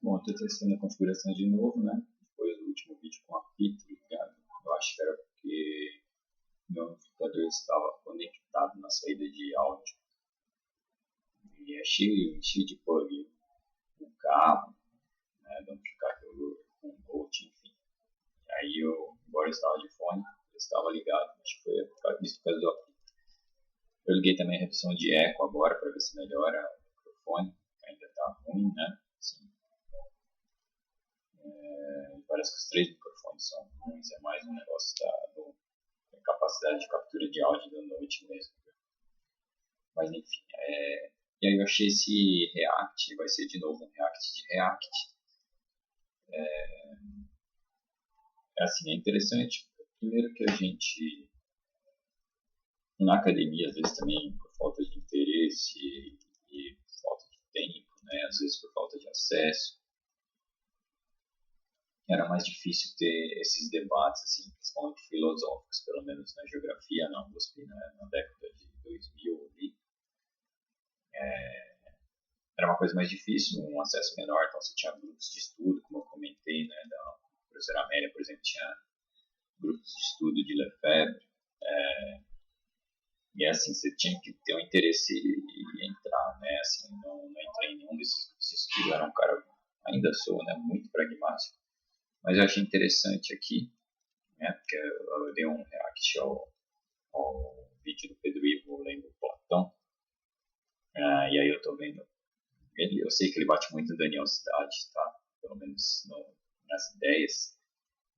Bom, eu tô testando a configuração de novo, né? Depois do último vídeo com a fita ligado. Eu acho que era porque meu amplificador estava conectado na saída de áudio. E é cheio de plug o cabo, né, do amplificador, com o Note, enfim. E aí embora eu estava de fone, eu estava ligado, acho que foi por causa disso, por causa do apito. Eu liguei também a redução de eco agora para ver se melhora o microfone, que ainda está ruim, né? Assim, parece que os três microfones são ruins, é mais um negócio da capacidade de captura de áudio do Note mesmo. Mas enfim, e aí eu achei esse React, vai ser de novo um React de React. Assim, é interessante, primeiro que a gente, na academia, às vezes também por falta de interesse e falta de tempo, né, às vezes por falta de acesso, era mais difícil ter esses debates, assim, principalmente filosóficos, pelo menos na geografia, na USP, né, na década de 2000 ali. Era uma coisa mais difícil, um acesso menor, então você tinha grupos de estudo, como eu comentei, né, da professora Amélia, por exemplo, tinha grupos de estudo de Lefebvre, e assim, você tinha que ter um interesse em entrar, né, assim, não entrei em nenhum desses grupos de estudo, era um cara, ainda sou, né, muito pragmático, mas eu achei interessante aqui, né, porque eu dei um react ao vídeo do Pedro Ivo lendo Platão, e aí eu tô vendo eu sei que ele bate muito no Daniel Cidade, tá? Pelo menos nas ideias.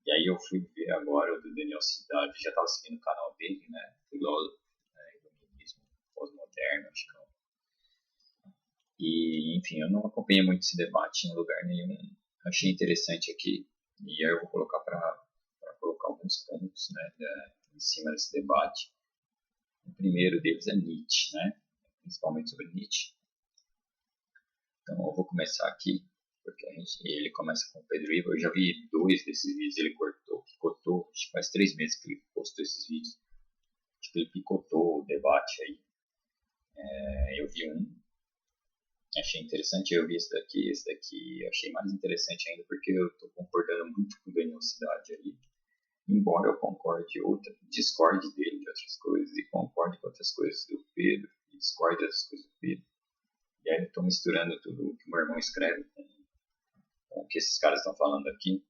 E aí eu fui ver agora o do Daniel Cidade, já estava seguindo o canal dele, né? Filósofo, né? Iluminismo pós-moderno, acho que é. E, enfim, eu não acompanhei muito esse debate em lugar nenhum. Achei interessante aqui. E aí eu vou colocar para colocar alguns pontos, né? Em cima desse debate. O primeiro deles é Nietzsche, né? Principalmente sobre Nietzsche. Então eu vou começar aqui, porque ele começa com o Pedro Ivo. Eu já vi 2 desses vídeos, ele picotou, acho que faz 3 meses que ele postou esses vídeos. Acho que ele picotou o debate aí. Eu vi achei interessante, eu vi esse daqui achei mais interessante ainda, porque eu estou concordando muito com o Daniel Cidade ali. Embora eu discorde dele de outras coisas, e concorde com outras coisas do Pedro, e discorde das coisas do Pedro. E aí eu estou misturando tudo o que o meu irmão escreve com o que esses caras estão falando aqui.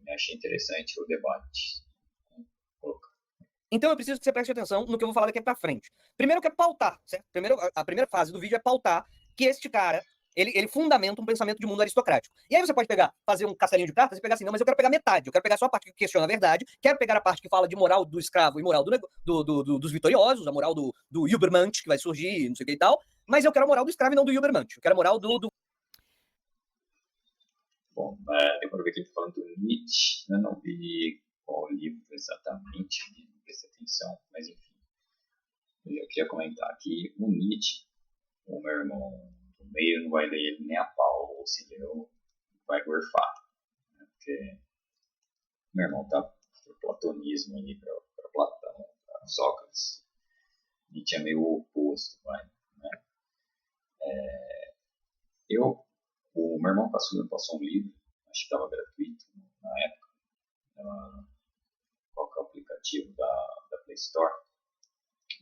Eu achei interessante o debate. Então eu preciso que você preste atenção no que eu vou falar daqui pra frente. Primeiro eu quero pautar, certo? A primeira fase do vídeo é pautar que este cara, ele fundamenta um pensamento de mundo aristocrático. E aí você pode fazer um castelinho de cartas e pegar assim, não, mas eu quero pegar metade, eu quero pegar só a parte que questiona a verdade, quero pegar a parte que fala de moral do escravo e moral dos vitoriosos, a moral do Übermensch que vai surgir, não sei o que e tal, mas eu quero a moral do escravo e não do Übermensch, eu quero a moral do... Bom, deu para ver que ele está falando do Nietzsche, eu não vi qual livro exatamente, não prestei atenção, mas enfim. Eu queria comentar aqui, o Nietzsche, o meu irmão do meio não vai ler ele nem a pau, ou se leu, vai gorfar, né? Porque meu irmão tá pro platonismo ali, para Platão, para Sócrates. Nietzsche é meio o oposto, vai, né? O meu irmão passou um livro, acho que estava gratuito na época, qual que é o aplicativo da Play Store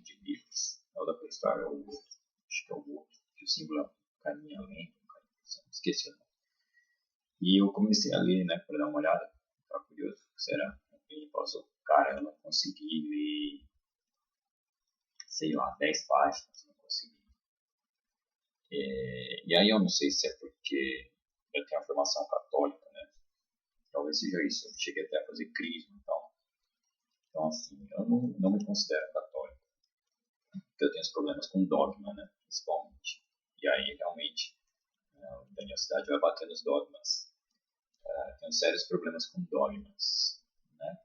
de livros. É o da Play Store, é o outro, acho que é o outro, que o símbolo é um caminho além, esqueci o nome. E eu comecei a ler, né, para dar uma olhada, estava curioso, será? Ele passou, cara, eu não consegui ler, sei lá, 10 páginas, não consegui. E aí eu não sei se é porque eu tenho a formação católica, né? Talvez seja isso. Eu cheguei até a fazer crisma e tal. Então, assim, eu não me considero católico. Porque eu tenho os problemas com dogma, né? Principalmente. E aí, realmente, o Daniel Cidade vai bater nos dogmas. Tenho sérios problemas com dogmas, né?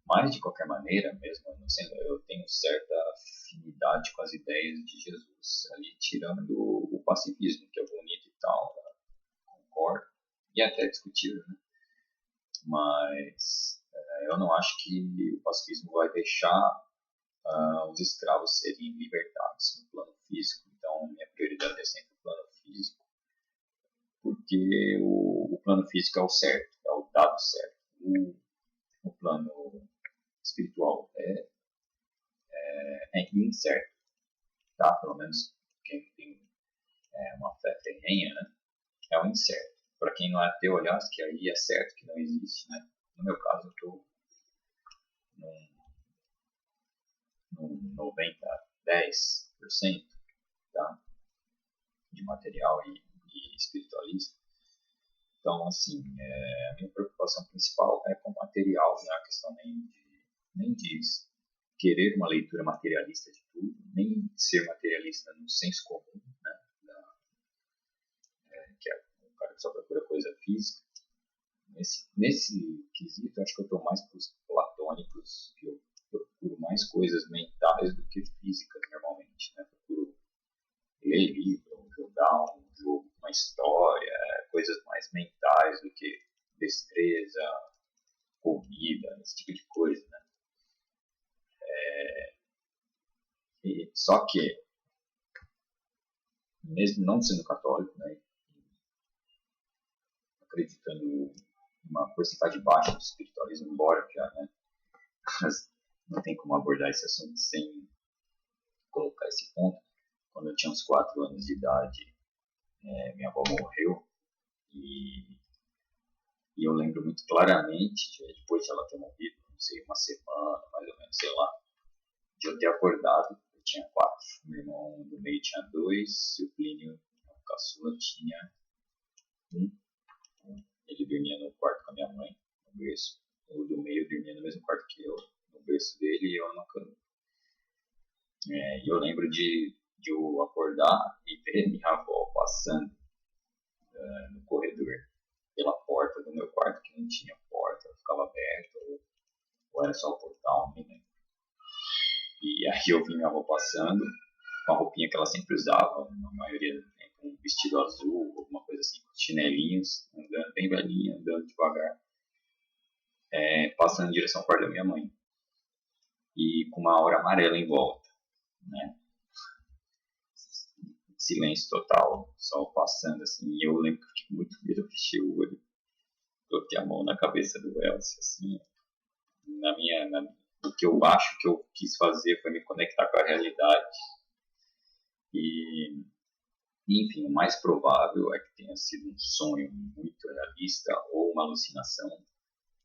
Mas, de qualquer maneira, mesmo eu tenho certa afinidade com as ideias de Jesus, ali tirando o pacifismo, que é bonito e tal, né? Concordo, e até discutível, né? Mas eu não acho que o pacifismo vai deixar os escravos serem libertados no plano físico. Então, minha prioridade é sempre o plano físico. porque o plano físico é o certo, é o dado certo. O plano espiritual é incerto, tá? Pelo menos quem tem uma fé ferrenha, né? É o incerto. Para quem não é ateu, aliás, que aí é certo que não existe, né? No meu caso, eu estou num 90-10%, tá? De material e espiritualista. Então, assim, a minha preocupação principal é com o material, não é a questão nem de querer uma leitura materialista de tudo, nem de ser materialista no senso comum, né? Que é o cara que só procura coisa física. Nesse quesito, acho que eu estou mais para os platônicos, que eu procuro mais coisas mentais do que físicas, normalmente, né? Procuro ler livro, jogar um jogo, uma história, coisas mais mentais do que destreza, comida, esse tipo de coisa, né? Só que, mesmo não sendo católico, né, acreditando em uma porcentagem baixa do espiritualismo, embora já, né, mas não tem como abordar esse assunto sem colocar esse ponto. Quando eu tinha uns 4 anos de idade, minha avó morreu e eu lembro muito claramente, depois de ela ter morrido, não sei, uma semana, mais ou menos, sei lá, de eu ter acordado. Eu tinha 4, meu irmão do meio tinha 2, e o Plínio, o caçula, tinha 1. Ele dormia no quarto com a minha mãe, no berço. O do meio dormia no mesmo quarto que eu, no berço dele, e eu na cama. E eu lembro de eu acordar e ver minha avó passando no corredor pela porta do meu quarto, que não tinha porta, ficava aberta, ou era só o portal, não me lembro. E aí eu vi minha avó passando com a roupinha que ela sempre usava, na maioria do tempo, um vestido azul, alguma coisa assim, com chinelinhos, andando bem velhinha, andando devagar, passando em direção ao quarto da minha mãe. E com uma aura amarela em volta, né? Silêncio total, só passando assim. E eu lembro que eu fiquei muito medo, eu fechei o olho, coloquei a mão na cabeça do Elcio, assim. O que eu acho que eu quis fazer foi me conectar com a realidade. E, enfim, o mais provável é que tenha sido um sonho muito realista ou uma alucinação,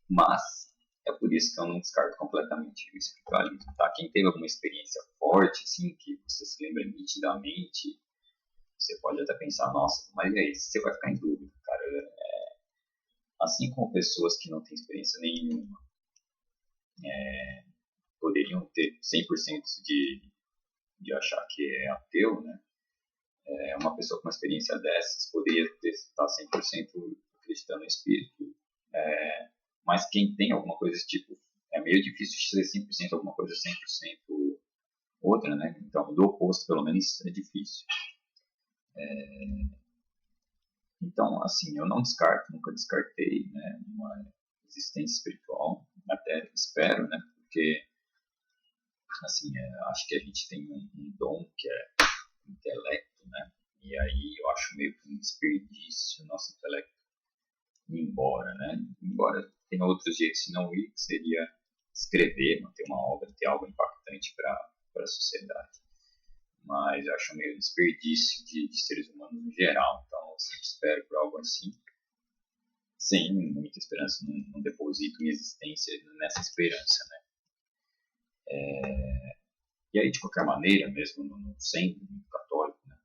mas é por isso que eu não descarto completamente o espiritualismo, tá? Quem teve alguma experiência forte, assim, que você se lembra nitidamente, você pode até pensar, nossa, mas e aí, você vai ficar em dúvida, cara. Assim como pessoas que não têm experiência nenhuma poderiam ter 100% de achar que é ateu, né? Uma pessoa com uma experiência dessas poderia estar 100% acreditando no espírito. Mas quem tem alguma coisa desse tipo, é meio difícil ser 100% alguma coisa, 100% outra, né? Então, do oposto, pelo menos, é difícil. Então, assim, eu não descarto, nunca descartei, né, uma existência espiritual, até espero, né? Porque, assim, acho que a gente tem um dom que é o intelecto, né? E aí eu acho meio que um desperdício o nosso intelecto ir embora, né? Embora tenha outros jeitos de não ir, que seria escrever, manter uma obra, ter algo impactante para a sociedade. Mas eu acho meio desperdício de seres humanos no geral. Então eu sempre espero por algo assim. Sem muita esperança, não deposito minha existência nessa esperança, né? E aí, de qualquer maneira, mesmo não sendo muito católico, né?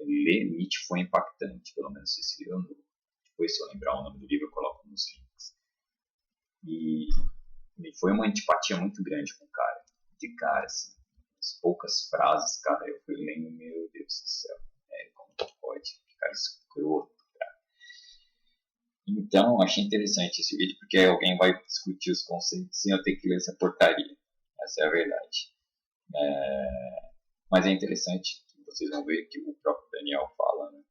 Ler Nietzsche foi impactante, pelo menos esse livro. Depois, se eu lembrar o nome do livro, eu coloco nos links. E foi uma antipatia muito grande com o cara, de cara, assim. As poucas frases, cara, eu fui lendo, meu Deus do céu, como pode, que cara escroto, cara. Então, achei interessante esse vídeo, porque alguém vai discutir os conceitos sem eu ter que ler essa porcaria. Essa é a verdade. Mas é interessante, vocês vão ver que o próprio Daniel fala, né?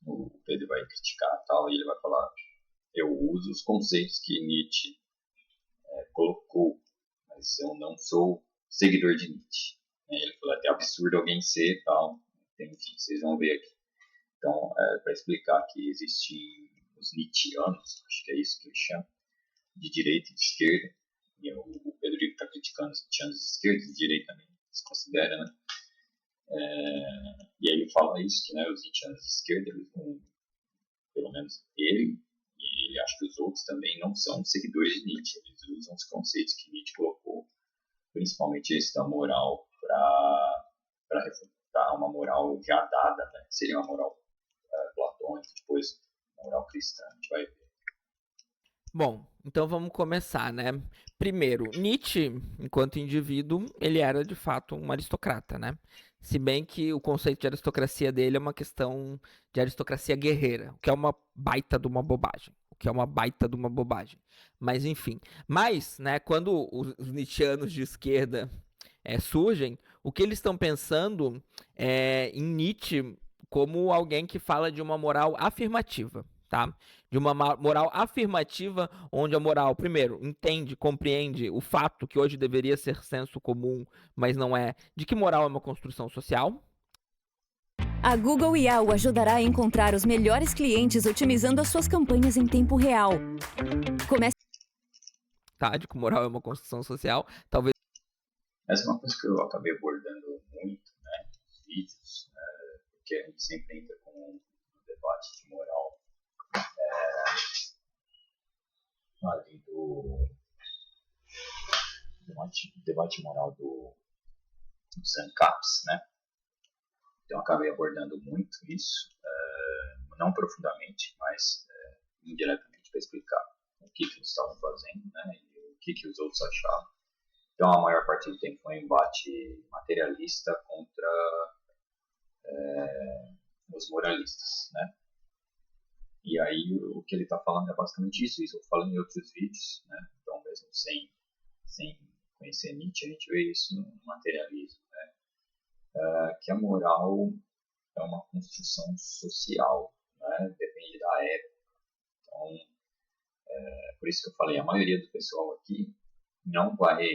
O Pedro vai criticar tal, e ele vai falar: eu uso os conceitos que Nietzsche colocou, mas eu não sou seguidor de Nietzsche. Ele falou até absurdo alguém ser tal. Enfim, vocês vão ver aqui. Então, para explicar que existem os Nietzscheanos, acho que é isso que eles chamam, de direita e de esquerda, e o Pedro Ivo está criticando os Nietzscheanos de esquerda, de direita também se considera, né? E aí ele fala isso, que, né, os Nietzscheanos de esquerda, eles vão, pelo menos ele, e ele acha que os outros também não são seguidores de Nietzsche, eles usam os conceitos que Nietzsche colocou, principalmente esse da moral, para refutar uma moral já dada, né? Seria uma moral platônica, depois moral cristã, a gente vai ver. Bom, então vamos começar, né? Primeiro, Nietzsche, enquanto indivíduo, ele era de fato um aristocrata, né? Se bem que o conceito de aristocracia dele é uma questão de aristocracia guerreira, o que é uma baita de uma bobagem. Mas enfim. Mas, né, quando os nietzschianos de esquerda surgem, o que eles estão pensando é em Nietzsche como alguém que fala de uma moral afirmativa, tá? De uma moral afirmativa, onde a moral, primeiro, entende, compreende o fato que hoje deveria ser senso comum, mas não é, de que moral é uma construção social. A Google IA o ajudará a encontrar os melhores clientes otimizando as suas campanhas em tempo real. Comece... Tá, de que moral é uma construção social, talvez. Essa é uma coisa que eu acabei abordando muito, né, nos vídeos, porque a gente sempre entra com um debate de moral ali do debate moral dos ANCAPs, né? Então eu acabei abordando muito isso, não profundamente, mas indiretamente para explicar o que eles estavam fazendo, né? E o que os outros achavam. Então a maior parte do tempo foi um embate materialista contra os moralistas, né? E aí o que ele está falando é basicamente isso eu falo em outros vídeos, né? Então mesmo sem conhecer Nietzsche, a gente vê isso no materialismo, né? Que a moral é uma construção social, né? Depende da época. Então, por isso que eu falei, a maioria do pessoal aqui não vai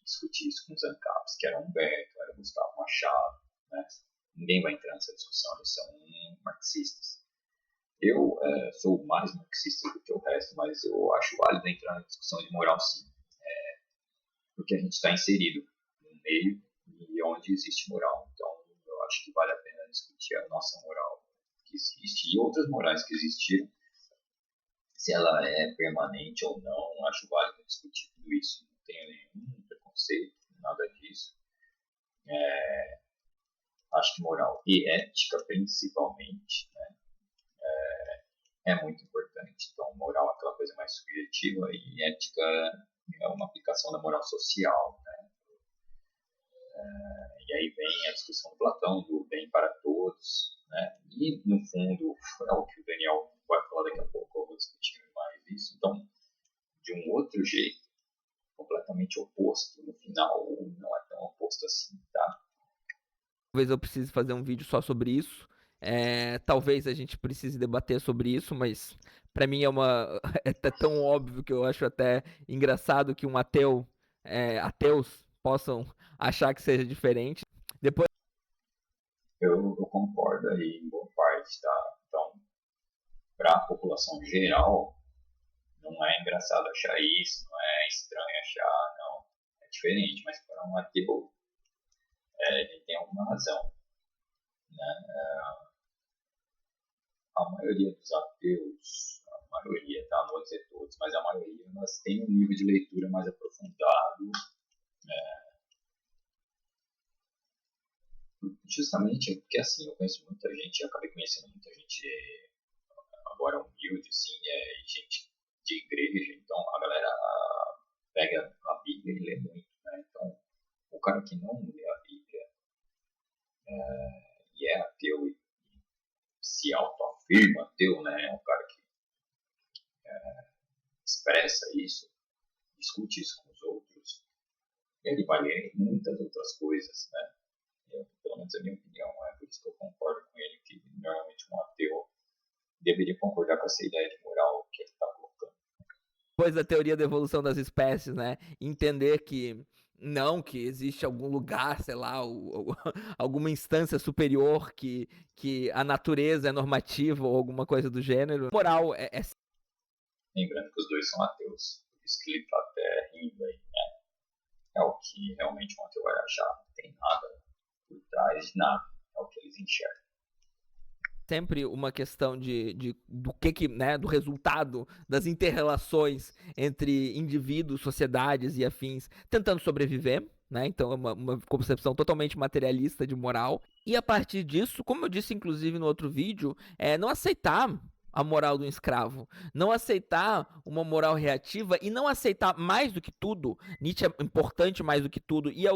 discutir isso com os ANCAPs, que era Humberto, era Gustavo Machado, né? Ninguém vai entrar nessa discussão, eles são marxistas. Eu sou mais marxista do que o resto, mas eu acho válido entrar na discussão de moral, sim. Porque a gente está inserido no meio e onde existe moral. Então, eu acho que vale a pena discutir a nossa moral que existe e outras morais que existiram. Se ela é permanente ou não, acho válido discutir tudo isso. Não tenho nenhum preconceito, nada disso. Acho que moral e ética, principalmente, né, é muito importante. Então, moral é aquela coisa mais subjetiva e ética é uma aplicação da moral social, né? E aí vem a discussão do Platão, do bem para todos, né? E, no fundo, é o que o Daniel vai falar daqui a pouco, eu vou discutir mais isso. Então, de um outro jeito, completamente oposto, no final não é tão oposto assim, tá? Talvez eu precise fazer um vídeo só sobre isso. Talvez a gente precise debater sobre isso, mas para mim é tão óbvio que eu acho até engraçado que ateus possam achar que seja diferente. Depois eu concordo aí em boa parte, tá? Então, para a população geral, não é engraçado achar isso, não é estranho achar, não. É diferente, mas para um ateu, ele tem alguma razão, né? A maioria dos ateus, tá, não vou dizer todos, mas a maioria, elas têm um nível de leitura mais aprofundado, justamente porque, assim, eu conheço muita gente, eu acabei conhecendo muita gente agora humilde, assim, gente de igreja, então a galera pega a Bíblia e lê muito, né? Então, o cara que não lê a Bíblia e é ateu e se autoafirma ateu, né? É um cara que expressa isso, discute isso com os outros, ele vai ler muitas outras coisas, né? Pelo menos a minha opinião, é por isso que eu concordo com ele, que normalmente um ateu deveria concordar com essa ideia de moral que ele está colocando. Depois da teoria da evolução das espécies, né? Entender que não, que existe algum lugar, sei lá, alguma instância superior que a natureza é normativa ou alguma coisa do gênero. Moral é Lembrando que os dois são ateus, por isso que ele tá até rindo aí, né? É o que realmente um ateu vai achar, não tem nada por trás de nada, é o que eles enxergam. sempre uma questão do que, né, do resultado das interrelações entre indivíduos, sociedades e afins, tentando sobreviver, né? Então é uma concepção totalmente materialista de moral. E a partir disso, como eu disse inclusive no outro vídeo, não aceitar a moral do escravo, não aceitar uma moral reativa e não aceitar mais do que tudo. Nietzsche é importante mais do que tudo, e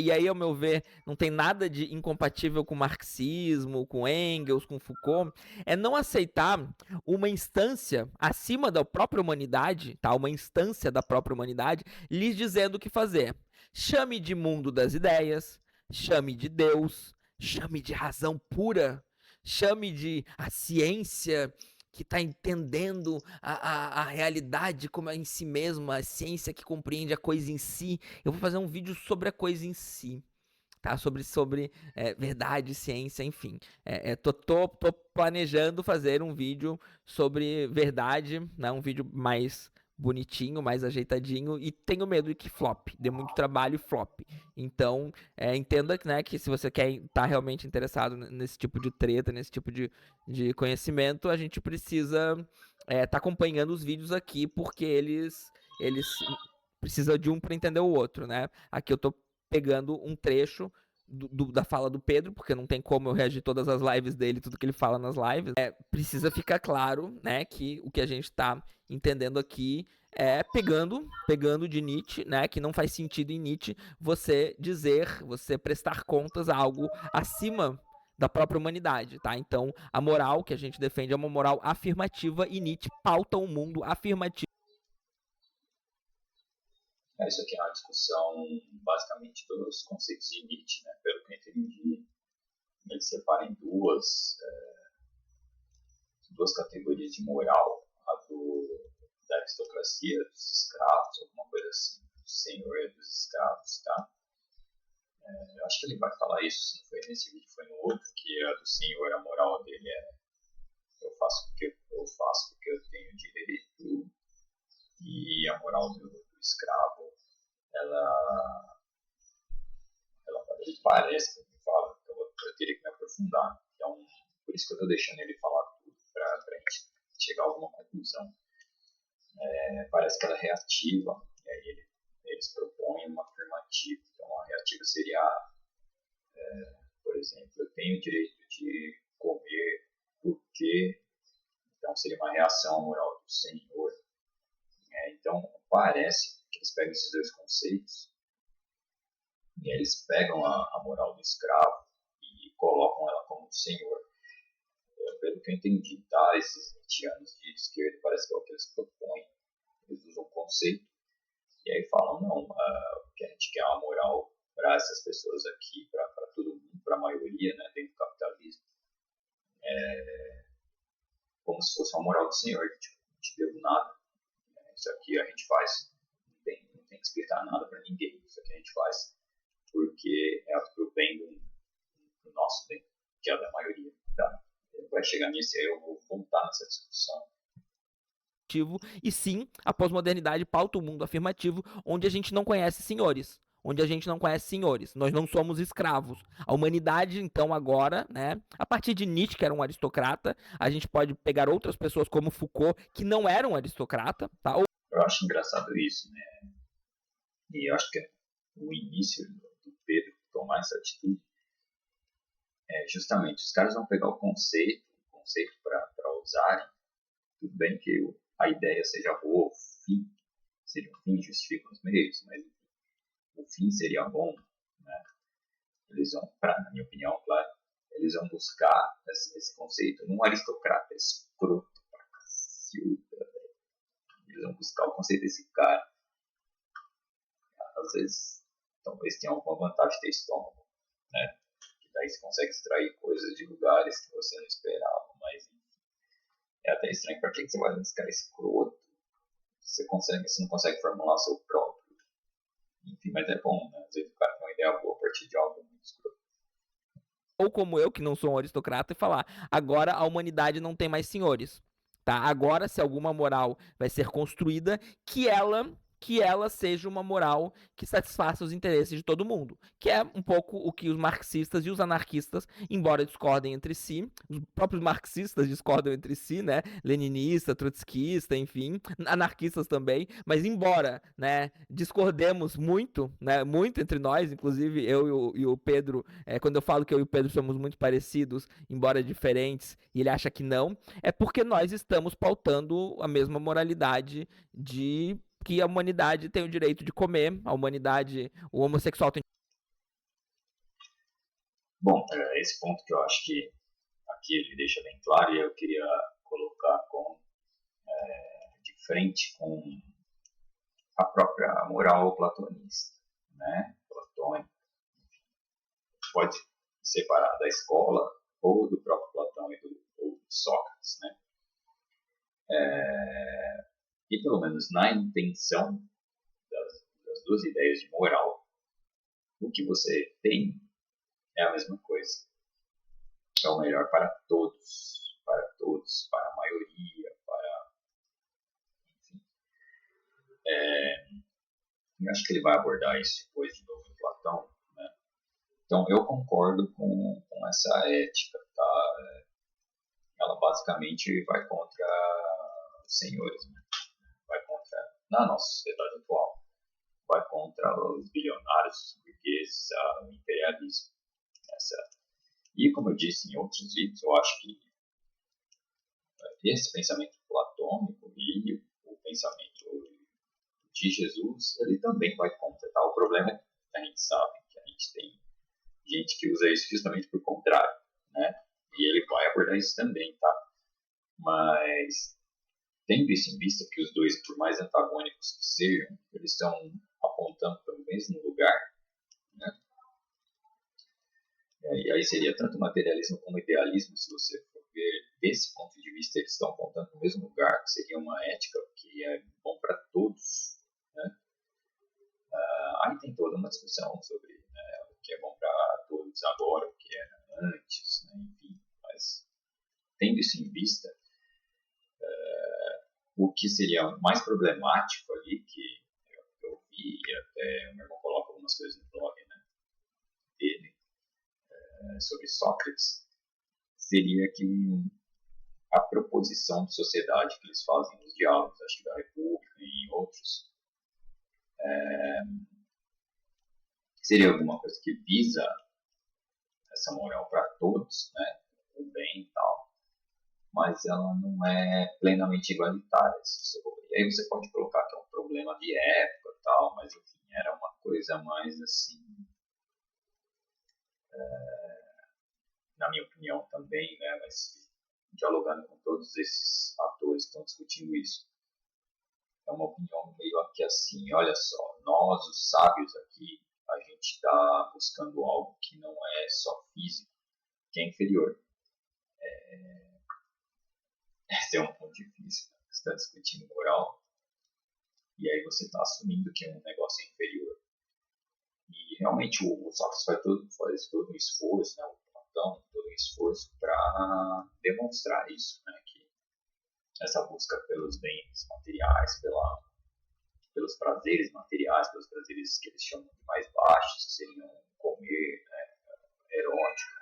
aí, ao meu ver, não tem nada de incompatível com marxismo, com Engels, com Foucault, é não aceitar uma instância acima da própria humanidade, tá? Uma instância da própria humanidade, lhes dizendo o que fazer. Chame de mundo das ideias, chame de Deus, chame de razão pura, chame de a ciência que está entendendo a realidade como é em si mesma, a ciência que compreende a coisa em si. Eu vou fazer um vídeo sobre a coisa em si, tá? Sobre verdade, ciência, enfim. Tô planejando fazer um vídeo sobre verdade, né? Um vídeo mais bonitinho, mais ajeitadinho, e tenho medo de que flop, dê muito trabalho e flop. Então, entenda, né, que se você quer estar realmente interessado nesse tipo de treta, nesse tipo de conhecimento, a gente precisa tá acompanhando os vídeos aqui, porque eles precisam de um para entender o outro, né? Aqui eu tô pegando um trecho da fala do Pedro, porque não tem como eu reagir todas as lives dele, tudo que ele fala nas lives. Precisa ficar claro, né, que o que a gente tá entendendo aqui é pegando de Nietzsche, né, que não faz sentido em Nietzsche você prestar contas a algo acima da própria humanidade, tá? Então, a moral que a gente defende é uma moral afirmativa e Nietzsche pauta um mundo afirmativo. Isso aqui é uma discussão basicamente dos conceitos de Nietzsche, né? Pelo que eu entendi, ele separa em duas categorias de moral, a da aristocracia, dos escravos, alguma coisa assim, do senhor e dos escravos, tá? Eu acho que ele vai falar isso, se não foi nesse vídeo, foi no outro, que a do senhor, a moral dele eu faço porque eu tenho direito, e a moral do escravo, ela parece que me fala, então eu teria que me aprofundar. Então, por isso que eu estou deixando ele falar tudo, para a gente chegar a alguma conclusão. Parece que ela é reativa, e aí eles propõem uma afirmativa. Então, a reativa seria, por exemplo, eu tenho o direito de comer porque, então seria uma reação à moral do senhor. Então, parece que eles pegam esses dois conceitos e eles pegam a moral do escravo e colocam ela como senhor. Pelo que eu entendi, tá? Esses nietzschianos de esquerda, parece que é o que eles propõem. Eles usam um conceito e aí falam, não, o que a gente quer é uma moral para essas pessoas aqui, para todo mundo, para a maioria, né, dentro do capitalismo. Como se fosse uma moral do senhor, tipo, não te deu nada. Isso aqui a gente faz, não tem que explicar nada para ninguém. Isso aqui a gente faz porque é pro bem do nosso bem, que é da maioria. Tá? Vai chegar nisso e aí eu vou voltar nessa discussão. E sim, a pós-modernidade pauta o mundo afirmativo, onde a gente não conhece senhores. Nós não somos escravos. A humanidade, então, agora, né, a partir de Nietzsche, que era um aristocrata, a gente pode pegar outras pessoas como Foucault, que não eram aristocrata, tá? Eu acho engraçado isso, né? E eu acho que o início do Pedro tomar essa atitude justamente, os caras vão pegar o conceito para usarem. Tudo bem que a ideia seja boa, o fim justifica os meios, mas o fim seria bom, né? Eles vão, na minha opinião, claro, eles vão buscar esse conceito num aristocrata escroto pra cacilda. Eles vão buscar o conceito desse cara. Às vezes, talvez tenha alguma vantagem de ter estômago, né? Que daí você consegue extrair coisas de lugares que você não esperava, mas é até estranho. Pra que você vai buscar escroto? Você não consegue formular o seu próprio. Enfim, mas é bom, né? Às vezes o cara tem uma ideia boa a partir de algo muito escroto. Ou como eu, que não sou um aristocrata, e falar: agora a humanidade não tem mais senhores. Tá? Agora, se alguma moral vai ser construída, que ela seja uma moral que satisfaça os interesses de todo mundo. Que é um pouco o que os marxistas e os anarquistas, embora discordem entre si, os próprios marxistas discordam entre si, né? Leninista, trotskista, enfim, anarquistas também, mas embora, né, discordemos muito, né, muito entre nós, inclusive eu e o Pedro, quando eu falo que eu e o Pedro somos muito parecidos, embora diferentes, e ele acha que não, é porque nós estamos pautando a mesma moralidade de que a humanidade tem o direito de comer, a humanidade, o homossexual tem. Bom, esse ponto que eu acho que aqui ele deixa bem claro, e eu queria colocar de frente com a própria moral platonista, né? Platônica. Pode separar da escola ou do próprio Platão ou do Sócrates, né? E pelo menos na intenção das duas ideias de moral, o que você tem é a mesma coisa. É o melhor para todos, para a maioria, enfim. Eu acho que ele vai abordar isso depois de novo em Platão, né? Então eu concordo com essa ética, tá? Ela basicamente vai contra os senhores, né? Vai contra, na nossa sociedade atual, vai contra os bilionários, os burgueses, o imperialismo. E como eu disse em outros vídeos, eu acho que esse pensamento platônico e o pensamento de Jesus, ele também vai contra, tá? O problema é que a gente sabe que a gente tem gente que usa isso justamente por contrário, né? E ele vai abordar isso também, tá? Mas tendo isso em vista que os dois, por mais antagônicos que sejam, eles estão apontando para o mesmo lugar, né? E aí seria tanto materialismo como idealismo, se você for ver desse ponto de vista, eles estão apontando para o mesmo lugar, que seria uma ética que é bom para todos, né? Aí tem toda uma discussão sobre, né, o que é bom para todos agora, o que era antes, né? Enfim, mas tendo isso em vista, o que seria mais problemático ali, que eu vi, e até o meu irmão coloca algumas coisas no blog, né, dele, sobre Sócrates, seria que a proposição de sociedade que eles fazem nos diálogos, acho que da República e em outros, seria alguma coisa que visa essa moral para todos, né, o bem e tal, mas ela não é plenamente igualitária. E aí você pode colocar que é um problema de época e tal, mas enfim, era uma coisa mais assim, na minha opinião também, né, mas dialogando com todos esses atores que estão discutindo isso, é uma opinião meio aqui assim, olha só, nós os sábios aqui, a gente está buscando algo que não é só físico, que é inferior. Esse é um ponto difícil, né? Você está discutindo moral, e aí você está assumindo que um negócio é inferior. E realmente o Sócrates faz todo um esforço, né, o Platão, todo um esforço para demonstrar isso, né, que essa busca pelos bens materiais, pelos prazeres materiais, pelos prazeres que eles chamam de mais baixos, que seriam comer, né, erótico,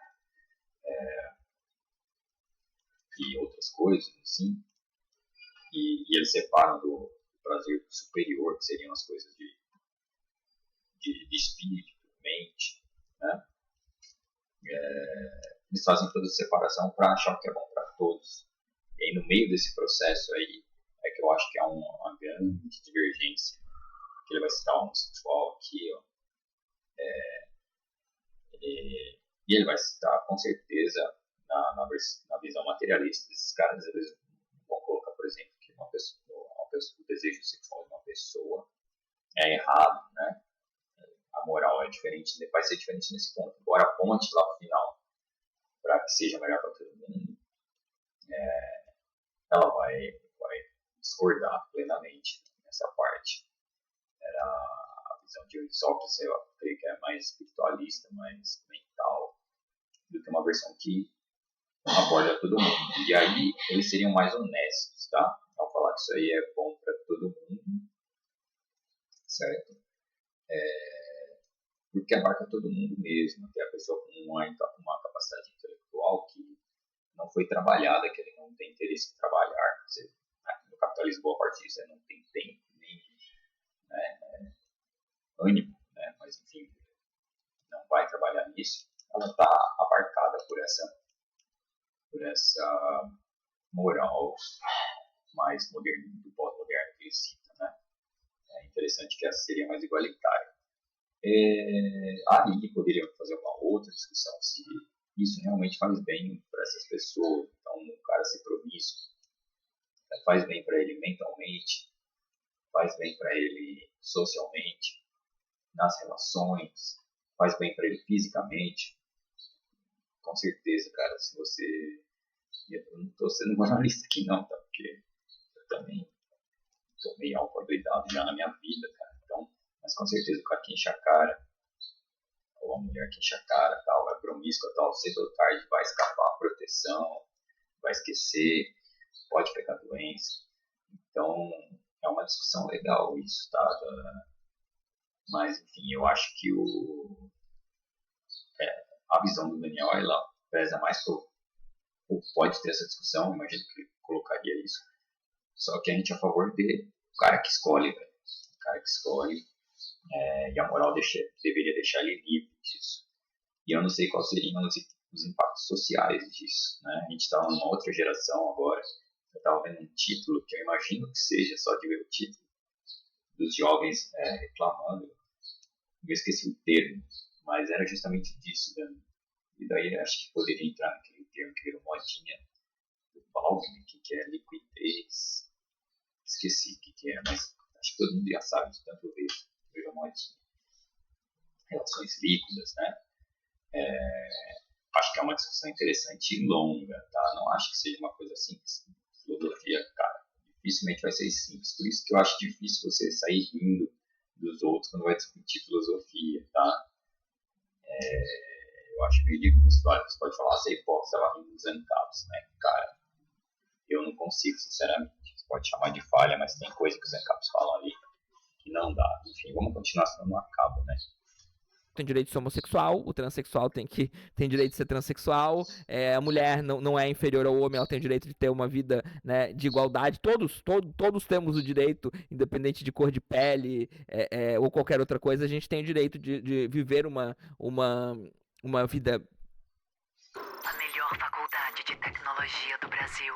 e outras coisas, assim, e eles separam do prazer superior, que seriam as coisas de espírito, mente, né? Eles fazem toda essa separação para achar que é bom para todos. E aí, no meio desse processo aí, é que eu acho que há uma grande divergência. Que ele vai citar um homossexual aqui, ó, e ele vai citar, com certeza, na visão materialista desses caras, eles vão colocar, por exemplo, que o desejo sexual de uma pessoa é errado, né? A moral é diferente, vai ser diferente nesse ponto. Embora aponte lá no final para que seja melhor para todo mundo, ela vai discordar plenamente nessa parte. Era a visão de Sócrates, eu creio que é mais espiritualista, mais mental, do que uma versão que aborda todo mundo. E aí eles seriam mais honestos, tá? Ao falar que isso aí é bom para todo mundo, certo? Porque abarca todo mundo mesmo, até a pessoa com uma capacidade intelectual que não foi trabalhada, que ele não tem interesse em trabalhar. Você, no capitalismo, boa parte disso não tem tempo, nem, né, ânimo, né, mas enfim, não vai trabalhar nisso. Ela está abarcada por essa moral mais moderna, do pós-moderno que ele cita, né? É interessante que essa seria mais igualitária. Aí poderia fazer uma outra discussão se isso realmente faz bem para essas pessoas. Então, o cara ser promíscuo faz bem para ele mentalmente, faz bem para ele socialmente, nas relações, faz bem para ele fisicamente. Com certeza, cara, se você... Eu não estou sendo moralista aqui não, tá? Porque eu também tomei álcool doidado já na minha vida, cara. Então, mas com certeza o cara que enche a cara, ou a mulher que enche a cara, tal, é promíscua, tal, cedo ou tarde vai escapar a proteção, vai esquecer, pode pegar doença. Então, é uma discussão legal isso, tá? Mas, enfim, eu acho que a visão do Daniel, ela pesa mais ou pode ter essa discussão, imagino que ele colocaria isso, só que a gente é a favor de o cara que escolhe, velho. O cara que escolhe, e a moral deveria deixar ele livre disso. E eu não sei quais seriam os impactos sociais disso, né? A gente está numa outra geração agora. Eu estava vendo um título que eu imagino que seja, só de ver o título, dos jovens reclamando. Eu esqueci o termo, mas era justamente disso, né? E daí acho que poderia entrar naquele termo que virou modinha do Baldwin, que é liquidez. Esqueci o que é, mas acho que todo mundo já sabe de tanto ver. Virou modinha. Relações líquidas, né? Acho que é uma discussão interessante e longa, tá? Não acho que seja uma coisa simples. Filosofia, cara, dificilmente vai ser simples. Por isso que eu acho difícil você sair rindo dos outros quando vai discutir filosofia, tá? Eu acho meio difícil. Você pode falar, você estava rindo dos Ancapos, né? Cara, eu não consigo, sinceramente. Você pode chamar de falha, mas tem coisa que os Ancapos falam ali que não dá. Enfim, vamos continuar, senão não acaba, né? Tem direito de ser homossexual, o transexual tem direito de ser transexual, a mulher não é inferior ao homem, ela tem o direito de ter uma vida, né, de igualdade. Todos temos o direito, independente de cor de pele ou qualquer outra coisa, a gente tem o direito de viver uma vida. A melhor faculdade de tecnologia do Brasil.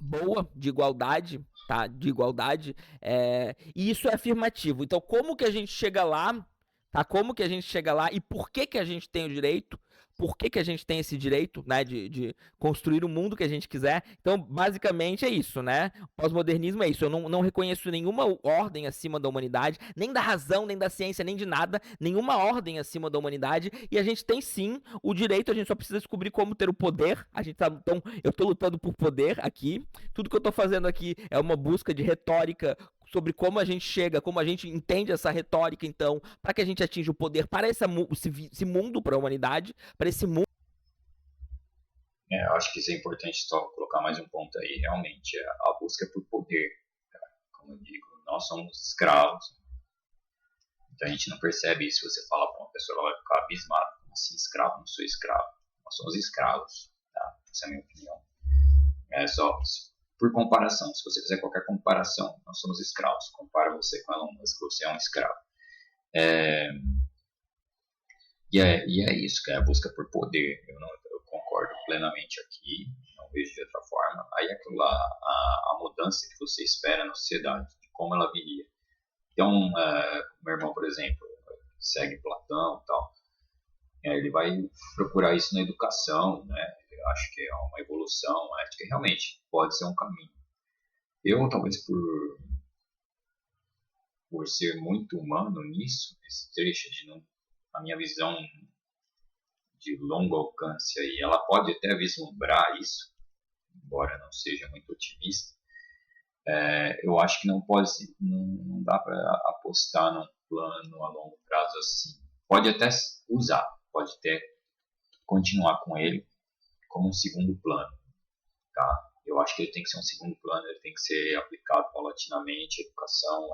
Boa, de igualdade, tá? De igualdade. E isso é afirmativo. Então, como que a gente chega lá, tá? Como que a gente chega lá e por que que a gente tem o direito? Por que que a gente tem esse direito, né, de construir o mundo que a gente quiser? Então, basicamente é isso, né? O pós-modernismo é isso. Eu não reconheço nenhuma ordem acima da humanidade, nem da razão, nem da ciência, nem de nada, nenhuma ordem acima da humanidade. E a gente tem sim o direito, a gente só precisa descobrir como ter o poder. Então, eu tô lutando por poder aqui. Tudo que eu tô fazendo aqui é uma busca de retórica sobre como a gente chega, como a gente entende essa retórica, então, para que a gente atinja o poder para esse mundo, para a humanidade, para esse mundo. Eu acho que isso é importante só colocar mais um ponto aí. Realmente, a busca por poder. Como eu digo, nós somos escravos. Então a gente não percebe isso. Se você fala para uma pessoa, ela vai ficar abismada. Como assim, escravo? Não sou escravo. Nós somos escravos. Tá? Essa é a minha opinião. É só por comparação. Se você fizer qualquer comparação, nós somos escravos. Compara você com Elon Musk, você é um escravo. E é isso, que é a busca por poder. Eu concordo plenamente aqui, não vejo de outra forma. Aí é aquilo lá, a mudança que você espera na sociedade, de como ela viria. Então, meu irmão, por exemplo, segue Platão e tal. Ele vai procurar isso na educação, né? Eu acho que é uma evolução, acho que realmente pode ser um caminho. Eu, talvez por ser muito humano nisso, esse trecho de não, a minha visão de longo alcance aí, ela pode até vislumbrar isso, embora não seja muito otimista, Eu acho que não dá para apostar num plano a longo prazo assim. Pode até usar, pode até continuar com ele como um segundo plano, tá? Eu acho que ele tem que ser um segundo plano, ele tem que ser aplicado paulatinamente, educação,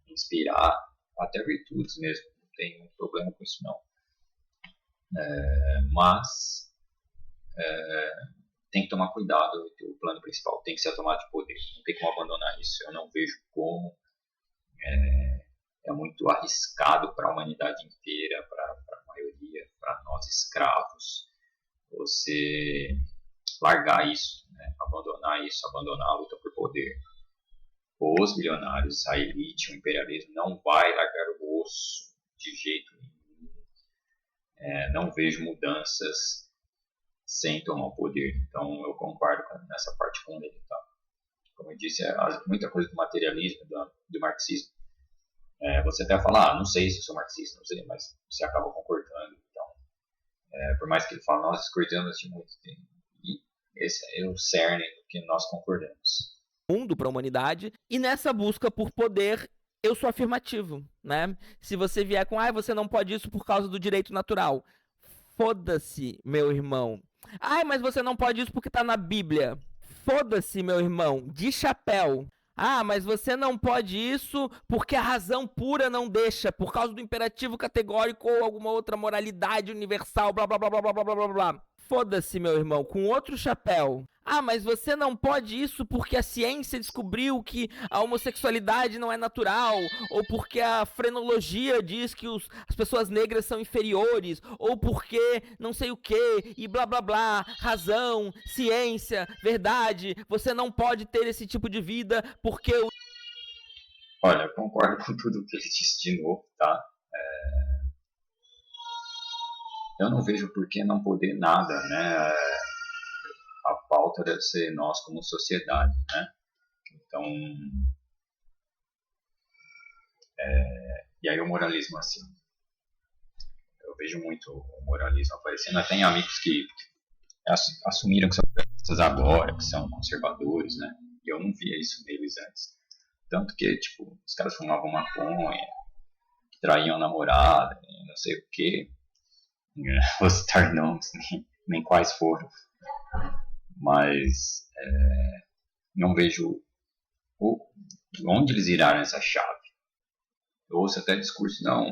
inspirar, até virtudes mesmo, não tem um problema com isso não. Mas tem que tomar cuidado, o plano principal tem que ser a tomada de poder, não tem como abandonar isso, eu não vejo como, é muito arriscado para a humanidade inteira, para a maioria, para nós escravos, você largar isso, né? Abandonar a luta por poder. Os bilionários, a elite, o imperialismo não vai largar o osso de jeito nenhum. Não vejo mudanças sem tomar o poder. Então eu concordo nessa parte com ele. Tá? Como eu disse, muita coisa do materialismo, do marxismo. Você até fala, não sei se eu sou marxista, não sei, mas você acaba concordando. Então, por mais que ele fale, nós discordamos de muito. E esse é o cerne do que nós concordamos. Mundo para a humanidade, e nessa busca por poder eu sou afirmativo, né? Se você vier com, você não pode isso por causa do direito natural, foda-se, meu irmão. Mas você não pode isso porque tá na Bíblia, foda-se, meu irmão, de chapéu. Mas você não pode isso porque a razão pura não deixa, por causa do imperativo categórico ou alguma outra moralidade universal, blá blá blá blá blá blá blá blá. Foda-se, meu irmão, com outro chapéu. Mas você não pode isso porque a ciência descobriu que a homossexualidade não é natural, ou porque a frenologia diz que as pessoas negras são inferiores, ou porque não sei o que, e blá blá blá, razão, ciência, verdade, você não pode ter esse tipo de vida porque... Olha, eu concordo com tudo que ele disse de novo, tá? Eu não vejo por que não poder nada, né? A pauta deve ser nós como sociedade, né? Então, e aí o moralismo, assim, eu vejo muito o moralismo aparecendo, até em amigos que assumiram que são feministas agora, que são conservadores, né? E eu não via isso neles antes. Tanto que, tipo, os caras fumavam maconha, traíam namorada, não sei o quê. Vou citar nomes, nem quais foram. Mas não vejo onde eles viraram essa chave. Eu ouço até discurso, não,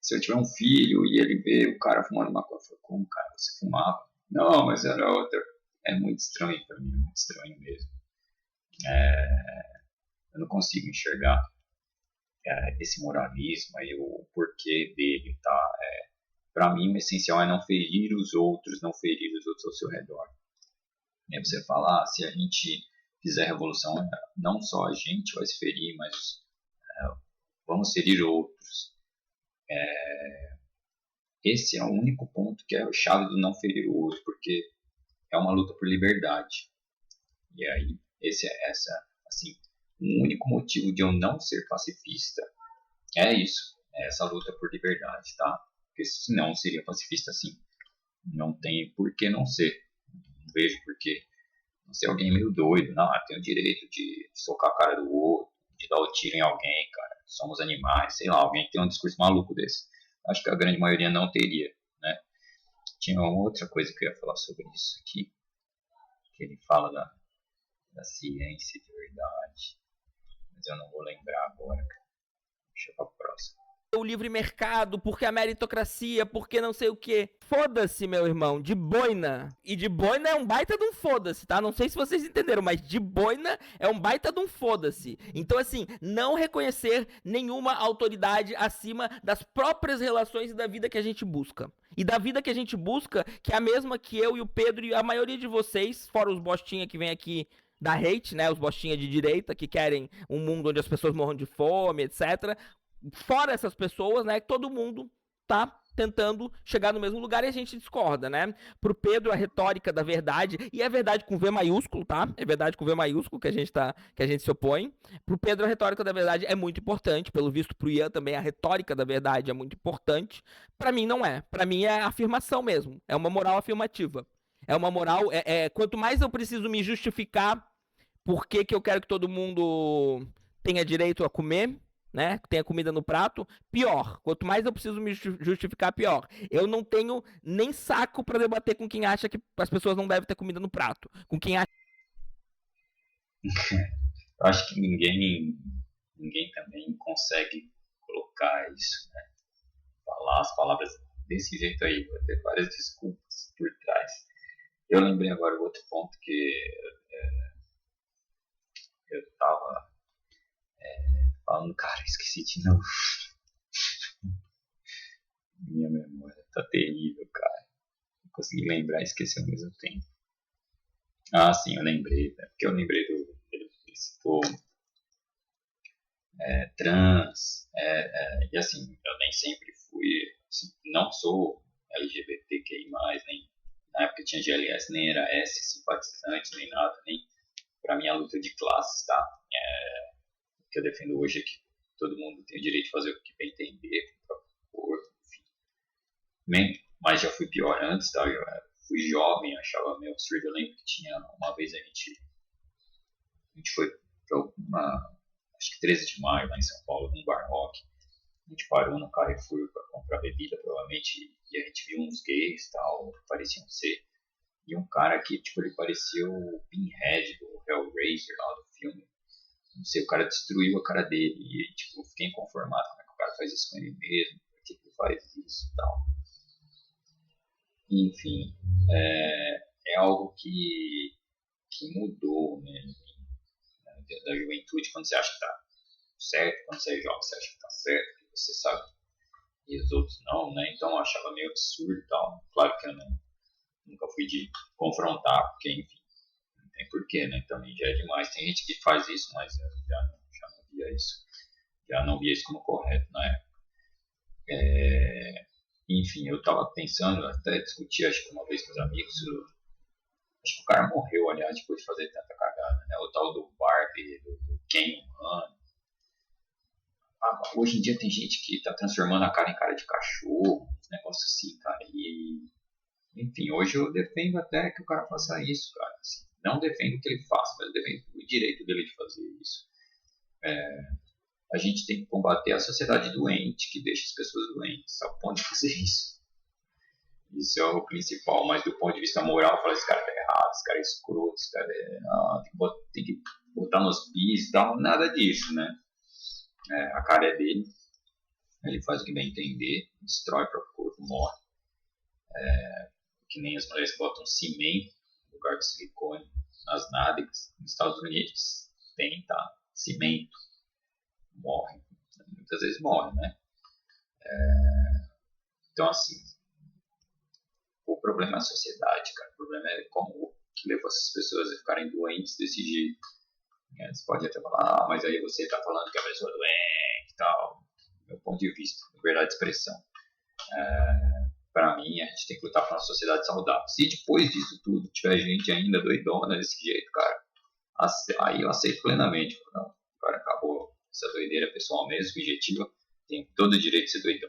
se eu tiver um filho e ele vê o cara fumando maconha, eu falo, como, cara, você fumava? Não, mas era outra. É muito estranho para mim, é muito estranho mesmo. Eu não consigo enxergar esse moralismo e o porquê dele, tá? Para mim, o essencial é não ferir os outros ao seu redor. E aí você fala, se a gente fizer revolução, não só a gente vai se ferir, mas vamos ferir outros. Esse é o único ponto que é a chave do não ferir o outro, porque é uma luta por liberdade. E aí, assim, o único motivo de eu não ser pacifista é isso, é essa luta por liberdade, tá? Porque senão seria pacifista sim. Não tem por que não ser. Não vejo por que não ser alguém meio doido. Não, tem o direito de socar a cara do outro, de dar o tiro em alguém, cara. Somos animais, sei lá, alguém que tem um discurso maluco desse. Acho que a grande maioria não teria, né? Tinha uma outra coisa que eu ia falar sobre isso aqui, que ele fala da ciência de verdade, mas eu não vou lembrar agora. Deixa para o próximo. O livre mercado, porque a meritocracia, porque não sei o que. Foda-se, meu irmão, de boina. E de boina é um baita de um foda-se, tá? Não sei se vocês entenderam, mas de boina é um baita de um foda-se. Então, assim, não reconhecer nenhuma autoridade acima das próprias relações e da vida que a gente busca. E da vida que a gente busca, que é a mesma que eu e o Pedro e a maioria de vocês, fora os bostinha que vem aqui da hate, né? Os bostinha de direita que querem um mundo onde as pessoas morram de fome, etc., fora essas pessoas, né, todo mundo tá tentando chegar no mesmo lugar e a gente discorda, né? Pro Pedro, a retórica da verdade, e é verdade com V maiúsculo, tá? É verdade com V maiúsculo que a gente se opõe. Pro Pedro, a retórica da verdade é muito importante, pelo visto pro Ian também a retórica da verdade é muito importante. Pra mim não é. Pra mim é afirmação mesmo. É uma moral afirmativa. É uma moral, quanto mais eu preciso me justificar Por que que eu quero que todo mundo tenha direito a comer, né? Tenha comida no prato? Pior. Quanto mais eu preciso me justificar, pior. Eu não tenho nem saco para debater com quem acha que as pessoas não devem ter comida no prato. Com quem acha. Eu acho que ninguém também consegue colocar isso, né? Falar as palavras desse jeito aí, vai ter várias desculpas por trás. Eu lembrei agora o outro ponto que eu tava falando, cara, esqueci de novo. Minha memória tá terrível, cara. Não consegui lembrar e esqueci ao mesmo tempo. Ah, sim, eu lembrei, né? Porque eu lembrei ele citou trans, e assim, eu nem sempre fui, assim, não sou LGBTQI+, nem na época tinha GLS, nem era S simpatizante, nem nada, nem pra mim a luta de classes, tá? O que eu defendo hoje é que todo mundo tem o direito de fazer o que bem entender, com o próprio corpo, enfim. Mas já fui pior antes, tá? Eu fui jovem, achava meio absurdo. Eu lembro que tinha, uma vez a gente foi pra uma, acho que 13 de maio, lá em São Paulo, num bar rock. A gente parou no Carrefour para comprar bebida, provavelmente, e a gente viu uns gays, tal, que pareciam ser. E um cara que, tipo, ele parecia o Pinhead do Hellraiser lá do filme. Não sei, o cara destruiu a cara dele e, tipo, fiquei inconformado como é que o cara faz isso com ele mesmo, por que ele faz isso e tal. Enfim, é algo que mudou, né, da juventude, quando você acha que tá certo, quando você é jovem você acha que tá certo, que você sabe, e os outros não, né, então eu achava meio absurdo e tal. Claro que eu nunca fui de confrontar, porque, enfim, não tem porquê, né, também já é demais. Tem gente que faz isso, mas eu já não via isso, como correto na época. Enfim, eu tava pensando, até discutir, acho que uma vez com os amigos, acho que o cara morreu, aliás, depois de fazer tanta cagada, né? O tal do Barbie, do Ken humano. Hoje em dia tem gente que tá transformando a cara em cara de cachorro, uns negócios assim, cara. E, enfim, hoje eu defendo até que o cara faça isso, cara. Assim, não defendo que ele faça, mas eu defendo o direito dele de fazer isso. A gente tem que combater a sociedade doente, que deixa as pessoas doentes, ao ponto de fazer isso. Isso é o principal, mas do ponto de vista moral, eu falo, esse cara tá errado, esse cara é escroto, esse cara tem que botar nos pis e tal, nada disso, né? A cara é dele, ele faz o que bem entender, destrói o próprio corpo, morre. Que nem as mulheres que botam cimento no lugar do silicone nas nádegas. Nos Estados Unidos tem, tá? Cimento. Morre. Muitas vezes morre, né? Então, assim, o problema é a sociedade, cara. O problema é como que levou essas pessoas a ficarem doentes desse jeito. Você pode até falar, mas aí você tá falando que a pessoa é doente e tal. Do meu ponto de vista, liberdade de expressão. Para mim, a gente tem que lutar por uma sociedade saudável. Se depois disso tudo tiver gente ainda doidona desse jeito, cara, aí eu aceito plenamente. Não, o cara acabou essa doideira pessoal mesmo, subjetiva, tem todo o direito de ser doidão.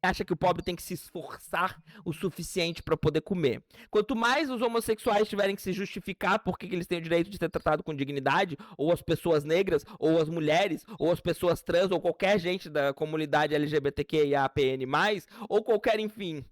Acha que o pobre tem que se esforçar o suficiente para poder comer. Quanto mais os homossexuais tiverem que se justificar porque eles têm o direito de ser tratado com dignidade, ou as pessoas negras, ou as mulheres, ou as pessoas trans, ou qualquer gente da comunidade LGBTQIAPN+, ou qualquer, enfim,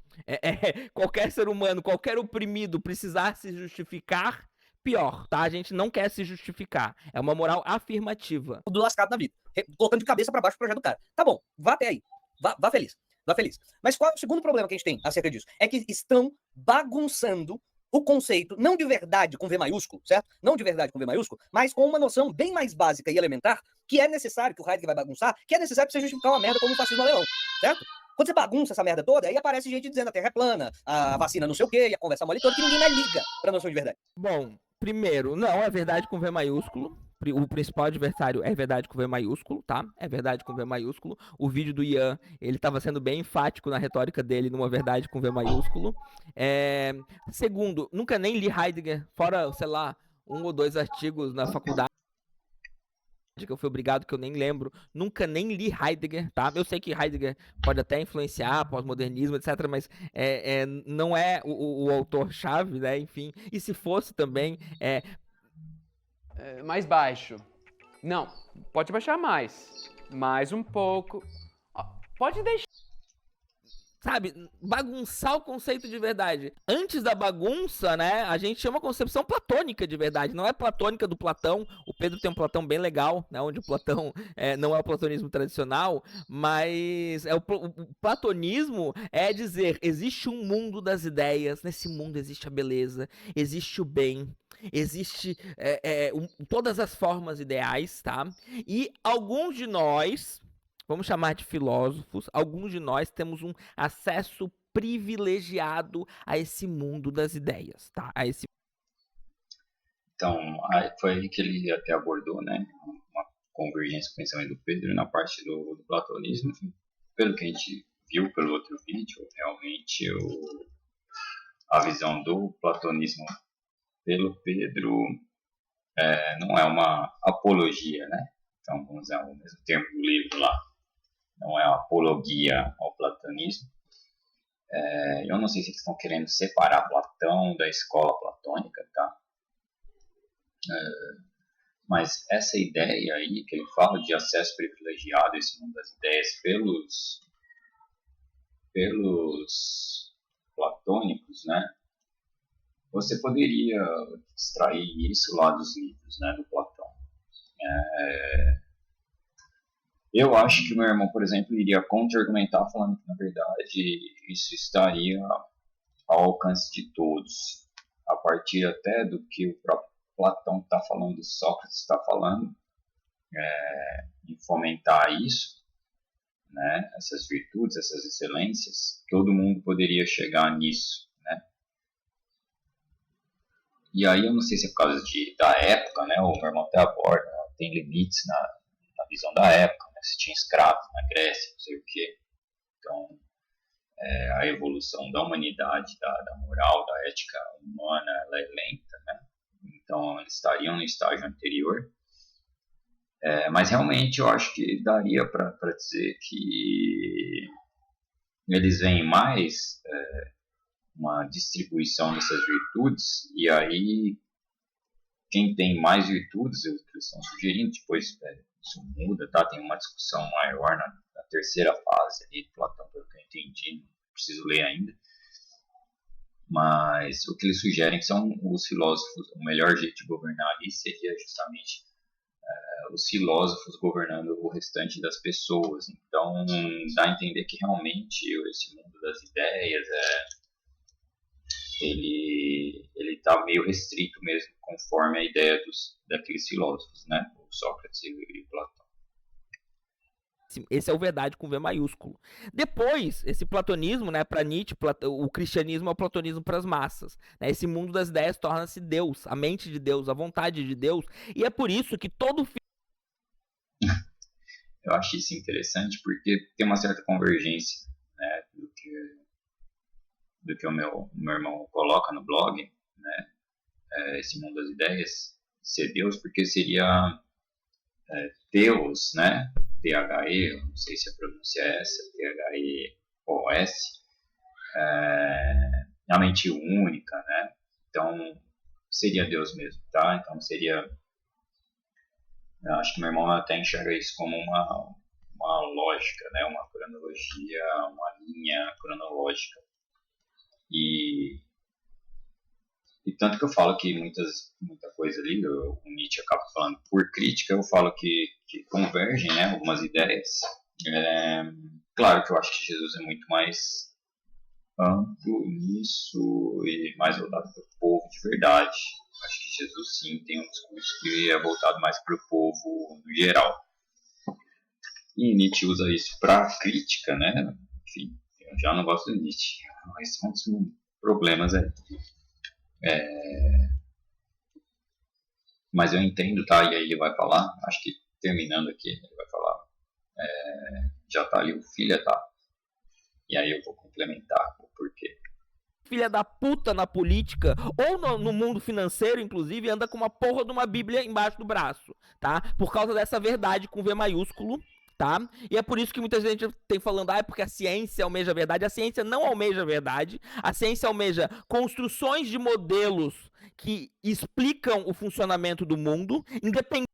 qualquer ser humano, qualquer oprimido precisar se justificar, pior, tá? A gente não quer se justificar. É uma moral afirmativa. Do lascado na vida. Colocando de cabeça para baixo o projeto do cara. Tá bom, vá até aí. Vá feliz. Vá feliz. Mas qual é o segundo problema que a gente tem acerca disso? É que estão bagunçando o conceito, não de verdade com V maiúsculo, certo? Não de verdade com V maiúsculo, mas com uma noção bem mais básica e elementar, que é necessário, que o Heidegger vai bagunçar, que é necessário para você justificar uma merda como o fascismo alemão, certo? Quando você bagunça essa merda toda, aí aparece gente dizendo a Terra é plana, a vacina não sei o quê, e a conversa mole toda, que ninguém mais liga pra noção de verdade. Bom, primeiro, não é verdade com V maiúsculo. O principal adversário é verdade com V maiúsculo, tá? É verdade com V maiúsculo. O vídeo do Ian, ele estava sendo bem enfático na retórica dele numa verdade com V maiúsculo. Segundo, nunca nem li Heidegger, fora, sei lá, 1 ou 2 artigos na faculdade que eu fui obrigado, que eu nem lembro. Nunca nem li Heidegger, tá? Eu sei que Heidegger pode até influenciar pós-modernismo, etc., mas não é o autor-chave, né? Enfim, e se fosse também, Mais baixo. Não, pode baixar mais. Mais um pouco. Pode deixar. Sabe, bagunçar o conceito de verdade. Antes da bagunça, né, a gente tinha uma concepção platônica de verdade. Não é platônica do Platão. O Pedro tem um Platão bem legal, né, onde o Platão não é o platonismo tradicional, mas o platonismo é dizer, existe um mundo das ideias, nesse mundo existe a beleza, existe o bem, existe todas as formas ideais, tá? E alguns de nós, vamos chamar de filósofos, alguns de nós temos um acesso privilegiado a esse mundo das ideias, tá? Então, foi aí que ele até abordou, né, uma convergência com o pensamento do Pedro na parte do platonismo. Pelo que a gente viu pelo outro vídeo, realmente a visão do platonismo pelo Pedro não é uma apologia, né? Então, vamos usar o mesmo termo do livro lá. Não é uma apologia ao platonismo. Eu não sei se eles estão querendo separar Platão da escola platônica, tá? Mas essa ideia aí que ele fala de acesso privilegiado a esse mundo das ideias pelos platônicos, né? Você poderia extrair isso lá dos livros, né, do Platão. Eu acho que o meu irmão, por exemplo, iria contra-argumentar falando que, na verdade, isso estaria ao alcance de todos, a partir até do que o próprio Platão está falando, Sócrates está falando, em fomentar isso, né, essas virtudes, essas excelências, todo mundo poderia chegar nisso, né? E aí eu não sei se é por causa da época, né, o meu irmão até aborda, tem limites na visão da época, né, se tinha escravos na Grécia, não sei o quê. Então, a evolução da humanidade, da moral, da ética humana, ela é lenta, né? Então, eles estariam no estágio anterior. Mas realmente eu acho que daria para dizer que eles veem mais uma distribuição dessas virtudes, e aí quem tem mais virtudes, é o que eles estão sugerindo, depois isso muda, tá? Tem uma discussão maior na terceira fase ali de Platão, pelo que eu entendi, não preciso ler ainda. Mas o que eles sugerem que são os filósofos, o melhor jeito de governar ali seria justamente os filósofos governando o restante das pessoas. Então dá a entender que realmente esse mundo das ideias ele está meio restrito mesmo, conforme a ideia daqueles filósofos, né? O Sócrates e Platão. Esse é o verdade com V maiúsculo. Depois, esse platonismo, né, para Nietzsche, o cristianismo é o platonismo para as massas. Né? Esse mundo das ideias torna-se Deus, a mente de Deus, a vontade de Deus. E é por isso que todo Eu acho isso interessante porque tem uma certa convergência, né, do que o meu irmão coloca no blog, né, esse mundo das ideias, ser Deus, porque seria Deus, né, THE, eu não sei se a pronúncia é essa, THEOS, a mente única, né, então seria Deus mesmo, tá, então seria, eu acho que meu irmão até enxerga isso como uma lógica, né, uma cronologia, uma linha cronológica. E tanto que eu falo que muita coisa ali, o Nietzsche acaba falando por crítica, eu falo que convergem, né, algumas ideias. Claro que eu acho que Jesus é muito mais amplo nisso e mais voltado para o povo de verdade. Acho que Jesus sim tem um discurso que é voltado mais para o povo no geral. E Nietzsche usa isso para crítica, né? Enfim, eu já não gosto do Nietzsche. Mas são os problemas aí. Mas eu entendo, tá? E aí ele vai falar, acho que terminando aqui, ele vai falar, já tá ali o filha, tá? E aí eu vou complementar o porquê. Filha da puta na política, ou no mundo financeiro, inclusive, anda com uma porra de uma bíblia embaixo do braço, tá? Por causa dessa verdade com V maiúsculo, tá? E é por isso que muita gente tem falando, é porque a ciência almeja a verdade. A ciência não almeja a verdade. A ciência almeja construções de modelos que explicam o funcionamento do mundo, independente.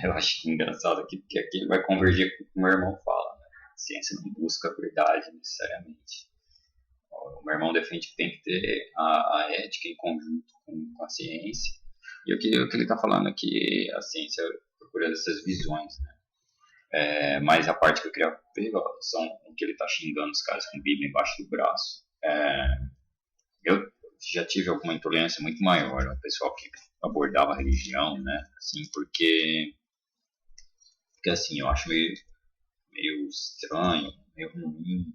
Eu acho engraçado aqui, porque aqui ele vai convergir com o que o meu irmão fala, né? A ciência não busca a verdade necessariamente. O meu irmão defende que tem que ter a ética em conjunto com a ciência. E o que ele está falando aqui, a ciência procura essas visões, né? Mas a parte que eu queria pegar são o que ele está xingando os caras com Bíblia embaixo do braço. Eu já tive alguma intolerância muito maior ao pessoal que abordava a religião, né? Assim, porque assim, eu acho meio estranho, meio ruim,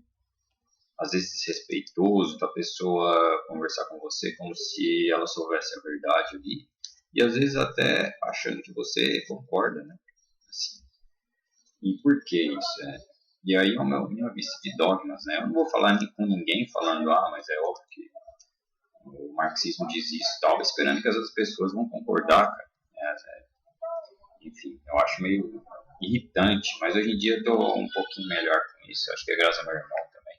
às vezes desrespeitoso da pessoa conversar com você como se ela soubesse a verdade ali, e às vezes até achando que você concorda, né? Assim, e por que isso? E aí é a minha vista de dogmas, né? Eu não vou falar com ninguém falando, mas é óbvio que o marxismo diz isso, tal, esperando que as outras pessoas vão concordar, cara. Enfim, eu acho meio irritante, mas hoje em dia eu tô um pouquinho melhor com isso, acho que é graças ao meu irmão também.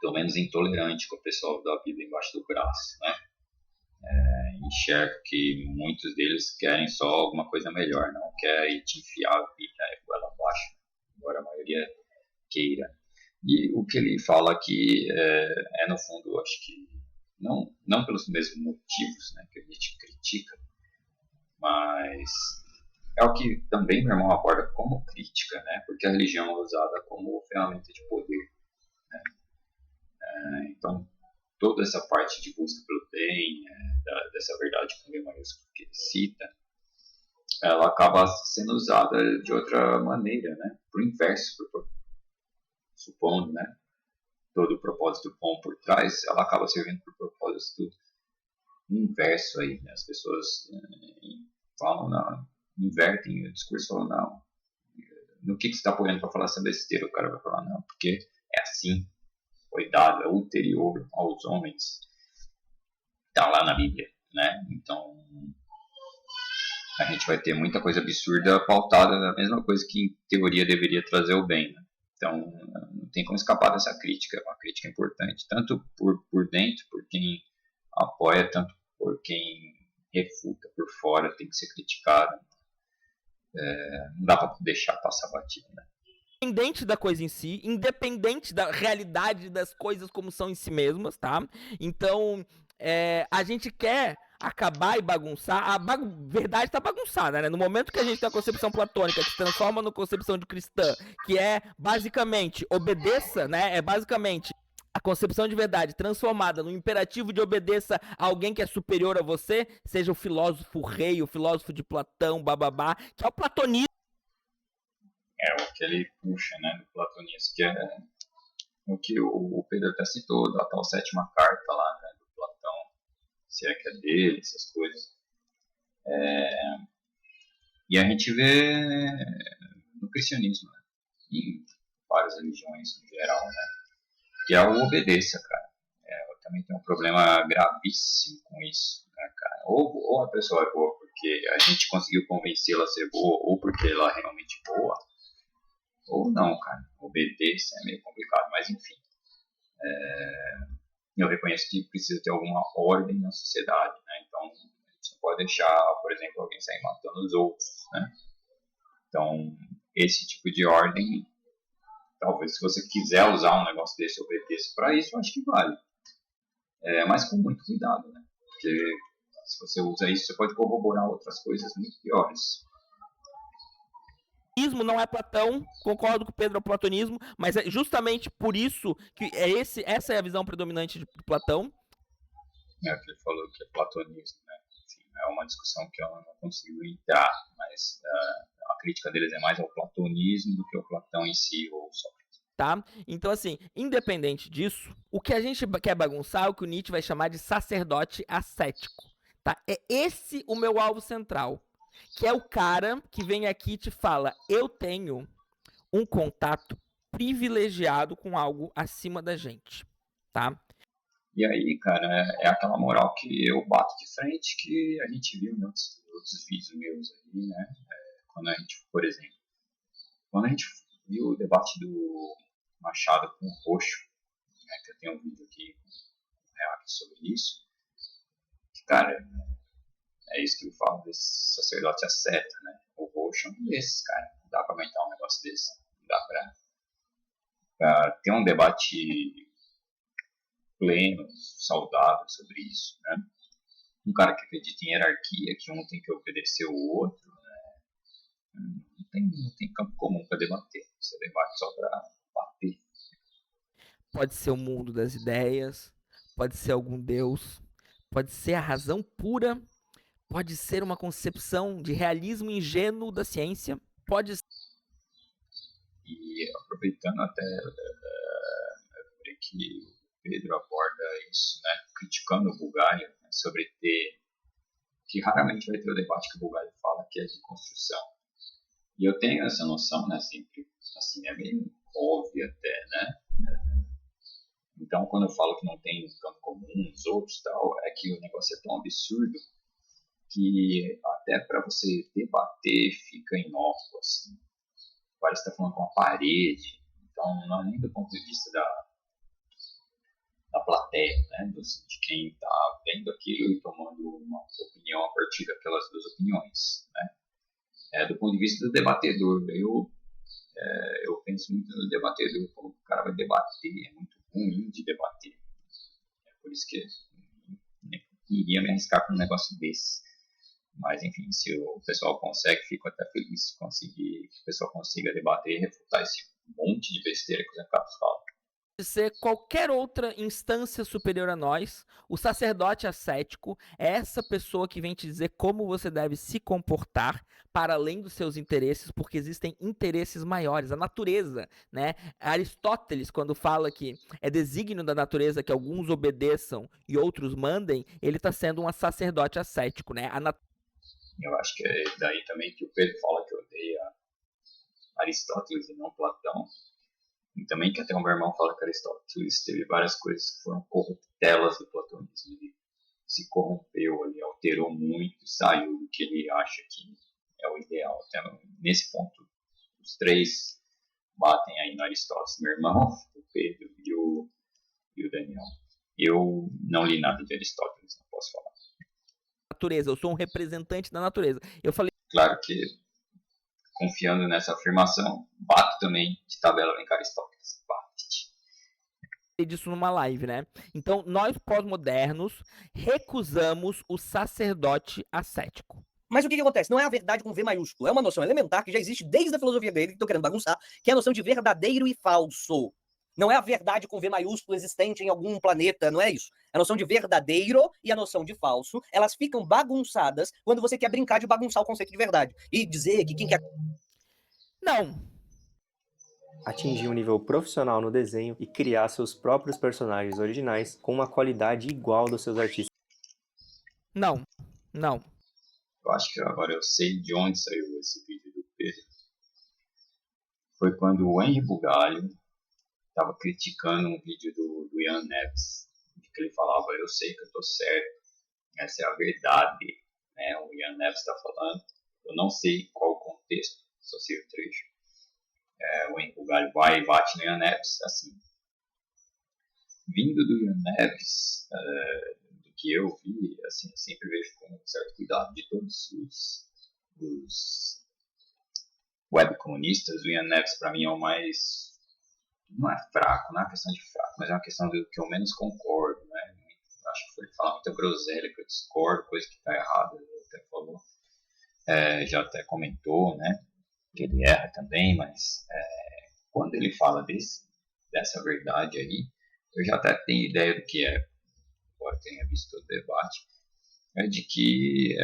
Pelo menos intolerante com o pessoal da Bíblia embaixo do braço, né? Enxergo que muitos deles querem só alguma coisa melhor, não querem te enfiar a Bíblia goela abaixo, embora a maioria queira. E o que ele fala aqui no fundo, acho que não pelos mesmos motivos, né, que a gente critica, mas é o que também meu irmão aborda como crítica, né, porque a religião é usada como ferramenta de poder, né? Então toda essa parte de busca pelo bem, dessa verdade com V maiúsculo que ele cita, ela acaba sendo usada de outra maneira, né, por inverso, supondo, né, todo o propósito bom por trás, ela acaba servindo por propósito inverso aí, né? As pessoas falam, não, invertem o discurso, falam, não, no que você está apoiando para falar essa besteira? O cara vai falar, não, porque é assim, foi dado, é ulterior aos homens, está lá na Bíblia, né? Então a gente vai ter muita coisa absurda pautada da mesma coisa que em teoria deveria trazer o bem, né? Então não tem como escapar dessa crítica, é uma crítica importante, tanto por dentro, por quem apoia, tanto por quem refuta, por fora tem que ser criticado. Não dá para deixar passar batido, né? Independente da coisa em si, independente da realidade das coisas como são em si mesmas, tá? Então, a gente quer acabar e bagunçar. Verdade tá bagunçada, né? No momento que a gente tem a concepção platônica que se transforma na concepção de cristã, que é basicamente obedeça, né? É basicamente a concepção de verdade transformada no imperativo de obedeça a alguém que é superior a você, seja o filósofo rei, o filósofo de Platão, bababá, que é o platonismo. O que ele puxa, né, do platonismo, que é o que o Pedro até citou, da tal sétima carta lá, né, do Platão, se é que é dele, essas coisas. E a gente vê no cristianismo, né, em várias religiões no geral, né, que é o obedeça, cara. Eu também tenho um problema gravíssimo com isso, né, cara. Ou a pessoa é boa porque a gente conseguiu convencê-la a ser boa, ou porque ela é realmente boa, ou não, cara. Obedeça é meio complicado, mas enfim. Eu reconheço que precisa ter alguma ordem na sociedade, né? Então, a gente não pode deixar, por exemplo, alguém sair matando os outros, né? Então, esse tipo de ordem, talvez se você quiser usar um negócio desse, obedeça para isso, eu acho que vale. Mas com muito cuidado, né? Porque se você usa isso, você pode corroborar outras coisas muito piores. Não é Platão, concordo com o Pedro, é o platonismo, mas é justamente por isso que essa é a visão predominante de Platão. Que ele falou que é platonismo, né? Enfim, é uma discussão que eu não consigo entrar, mas a crítica deles é mais ao platonismo do que ao Platão em si, ou Sócrates. Tá? Então, assim, independente disso, o que a gente quer bagunçar é o que o Nietzsche vai chamar de sacerdote ascético, tá? É esse o meu alvo central, que é o cara que vem aqui e te fala, eu tenho um contato privilegiado com algo acima da gente, tá? E aí, cara, é aquela moral que eu bato de frente que a gente viu em outros vídeos meus aí, né? Quando a gente, por exemplo, quando a gente viu o debate do Machado com o Roxo, né, que eu tenho um vídeo aqui sobre isso, que, cara, é isso que eu falo desse sacerdote asceta, né? O Roxo é um desses, cara. Não dá pra aguentar um negócio desse. Não dá pra ter um debate pleno, saudável sobre isso, né? Um cara que acredita em hierarquia, que um tem que obedecer o outro, né? Não tem campo comum para debater. Você debate só para bater. Pode ser o mundo das ideias, pode ser algum deus, pode ser a razão pura, pode ser uma concepção de realismo ingênuo da ciência, pode ser... E aproveitando até que o Pedro aborda isso, né? Criticando o Bugalho, né, sobre ter... que raramente vai ter o debate que o Bugalho fala, que é de construção. E eu tenho essa noção, né? Sempre, assim, é meio óbvio até, né? Então, quando eu falo que não tem campo comum, os outros tal, é que o negócio é tão absurdo que até para você debater fica inócuo, assim. Parece que está falando com uma parede. Então, não é nem do ponto de vista da plateia, né? De quem está vendo aquilo e tomando uma opinião a partir daquelas duas opiniões, né? Do ponto de vista do debatedor. Eu penso muito no debatedor, como o cara vai debater, é muito ruim de debater. É por isso que eu nem iria me arriscar com um negócio desse. Mas, enfim, se o pessoal consegue, fico até feliz de conseguir, que o pessoal consiga debater e refutar esse monte de besteira que os recados falam. Pode ser qualquer outra instância superior a nós. O sacerdote ascético é essa pessoa que vem te dizer como você deve se comportar para além dos seus interesses, porque existem interesses maiores. A natureza, né? Aristóteles, quando fala que é desígnio da natureza que alguns obedeçam e outros mandem, ele está sendo um sacerdote ascético, né? Eu acho que é daí também que o Pedro fala que odeia Aristóteles e não Platão. E também que até o meu irmão fala que Aristóteles teve várias coisas que foram corruptelas do platonismo. Ele se corrompeu ali, alterou muito, saiu do que ele acha que é o ideal. Até nesse ponto, os três batem aí no Aristóteles. Meu irmão, o Pedro e o Daniel. Eu não li nada de Aristóteles, não posso falar. Natureza, eu sou um representante da natureza. Eu falei Claro que, confiando nessa afirmação, bato também de tabela em Aristóteles. disso numa live, né? Então, nós pós-modernos recusamos o sacerdote ascético. Mas o que acontece? Não é a verdade com V maiúsculo. É uma noção elementar que já existe desde a filosofia grega, que estou querendo bagunçar, que é a noção de verdadeiro e falso. Não é a verdade com V maiúsculo existente em algum planeta, não é isso. A noção de verdadeiro e a noção de falso, elas ficam bagunçadas quando você quer brincar de bagunçar o conceito de verdade. E dizer que quem quer... Não. Atingir um nível profissional no desenho e criar seus próprios personagens originais com uma qualidade igual dos seus artistas. Não. Eu acho que agora eu sei de onde saiu esse vídeo do Pedro. Foi quando o Henry Bugalho estava criticando um vídeo do Ian Neves, de que ele falava, eu sei que eu estou certo, essa é a verdade, né? O Ian Neves está falando, eu não sei qual o contexto, só sei o trecho. O Henry Bugalho vai e bate no Ian Neves, assim. Vindo do Ian Neves, do que eu vi, assim, eu sempre vejo com um certo cuidado de todos os webcomunistas, o Ian Neves para mim é o mais... Não é fraco, não é uma questão de fraco, mas é uma questão do que eu menos concordo, né? Acho que ele fala muita groselha, que eu discordo, coisa que está errada, ele até falou, já até comentou, né? Que ele erra também, mas quando ele fala dessa verdade aí, eu já até tenho ideia do que é, embora tenha visto o debate, de que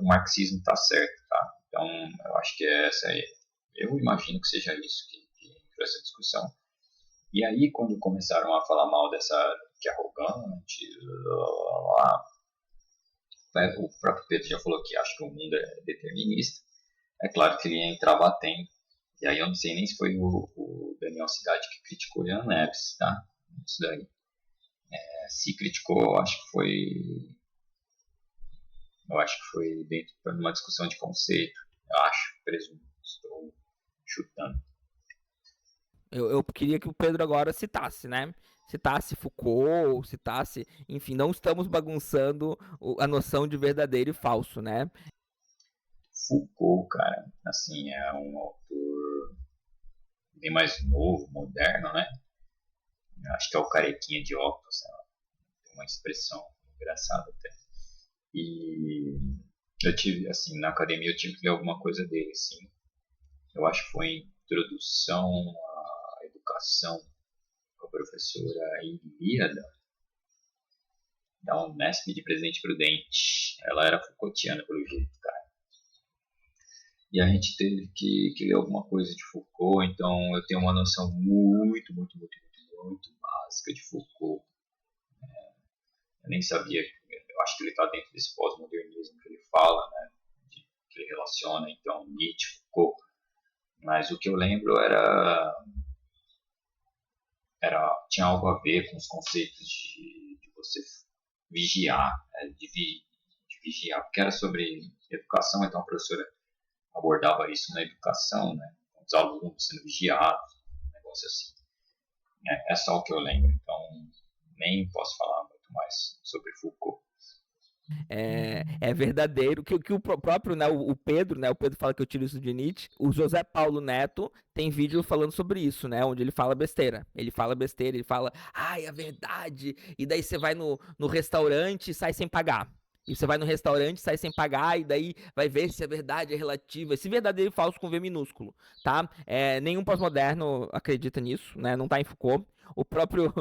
o marxismo está certo, tá? Então, eu acho que eu imagino que seja isso que entrou essa discussão. E aí, quando começaram a falar mal que é arrogante, o próprio Pedro já falou que acha que o mundo é determinista. É claro que ele ia entrar batendo. E aí eu não sei nem se foi o Daniel Cidade que criticou o Ian Neves, tá? Isso daí. Se criticou, eu acho que foi dentro de uma discussão de conceito. Eu acho, presumo, estou chutando. Eu queria que o Pedro agora citasse, né? Citasse Foucault, citasse... Enfim, não estamos bagunçando a noção de verdadeiro e falso, né? Foucault, cara, assim, é um autor bem mais novo, moderno, né? Acho que é o carequinha de óculos, sei lá, tem uma expressão engraçada até. E eu tive, assim, na academia eu tive que ler alguma coisa dele, assim. Eu acho que foi Introdução à Educação, com a professora Ilíada, da Unesp de Presidente Prudente. Ela era Foucaultiana, pelo jeito, cara. E a gente teve que ler alguma coisa de Foucault, então eu tenho uma noção muito básica de Foucault. Eu nem sabia, eu acho que ele está dentro desse pós-modernismo que ele fala, né, que ele relaciona, então, Nietzsche, Foucault. Mas o que eu lembro tinha algo a ver com os conceitos de você vigiar, de vigiar, porque era sobre educação, então a professora abordava isso na educação, né, os alunos sendo vigiados, um negócio assim. É só o que eu lembro, então nem posso falar muito mais sobre Foucault. É verdadeiro, que o próprio, né, o Pedro, né, o Pedro fala que eu tiro isso de Nietzsche, o José Paulo Neto tem vídeo falando sobre isso, né, onde ele fala besteira, ele fala, ai, é verdade, e daí você vai no restaurante e sai sem pagar. E você vai no restaurante, sai sem pagar, e daí vai ver se a verdade é relativa, esse verdadeiro e falso com V minúsculo, tá? Nenhum pós-moderno acredita nisso, né? Não tá em Foucault. O próprio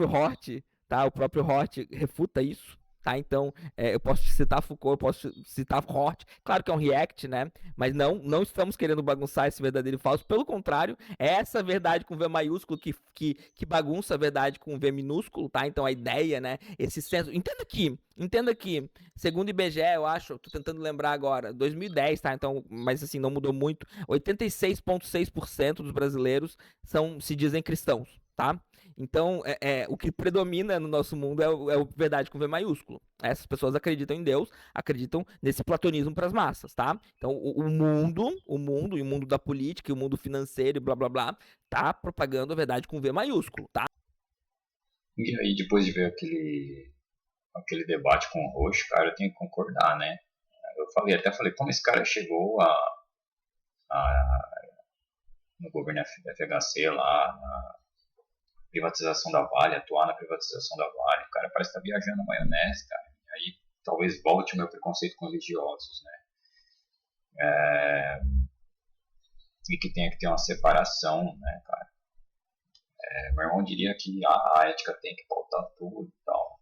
Hort, tá? O próprio Hort refuta isso, tá? Então, eu posso citar Foucault, eu posso citar Hort, claro que é um react, né? Mas não estamos querendo bagunçar esse verdadeiro e falso, pelo contrário, é essa verdade com V maiúsculo que bagunça a verdade com V minúsculo, tá? Então a ideia, né? Esse senso. Entenda que, segundo o IBGE, eu acho, tô tentando lembrar agora, 2010, tá? Então, mas assim, não mudou muito. 86,6% dos brasileiros se dizem cristãos, tá? Então, o que predomina no nosso mundo é o verdade com V maiúsculo. Essas pessoas acreditam em Deus, acreditam nesse platonismo para as massas, tá? Então, o mundo, e o mundo da política, e o mundo financeiro, e blá, blá, blá, tá propagando a verdade com V maiúsculo, tá? E aí, depois de ver aquele debate com o Roxo, cara, eu tenho que concordar, né? Eu até falei, como esse cara chegou no governo FHC lá, na privatização da Vale, atuar na privatização da Vale, o cara parece estar viajando na maionese, cara. E aí talvez volte o meu preconceito com religiosos, né? E que tenha que ter uma separação, né, cara? Meu irmão diria que a ética tem que pautar tudo e tal.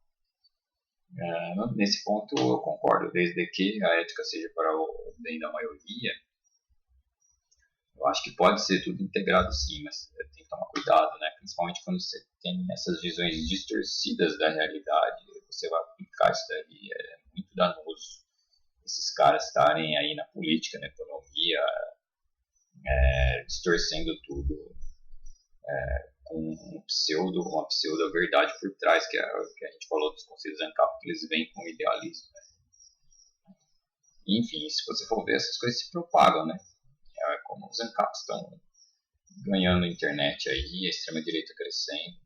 Nesse ponto eu concordo, desde que a ética seja para o bem da maioria. Eu acho que pode ser tudo integrado sim, mas tem que tomar cuidado, né? Principalmente quando você tem essas visões distorcidas da realidade, você vai aplicar isso daí, é muito danoso. Esses caras estarem aí na política, na economia, distorcendo tudo, com uma pseudo verdade por trás, que a gente falou dos conceitos ANCAP, que eles vêm com idealismo, né? Enfim, se você for ver, essas coisas se propagam, né? Como os ANCAPs estão ganhando internet aí, a extrema-direita crescendo.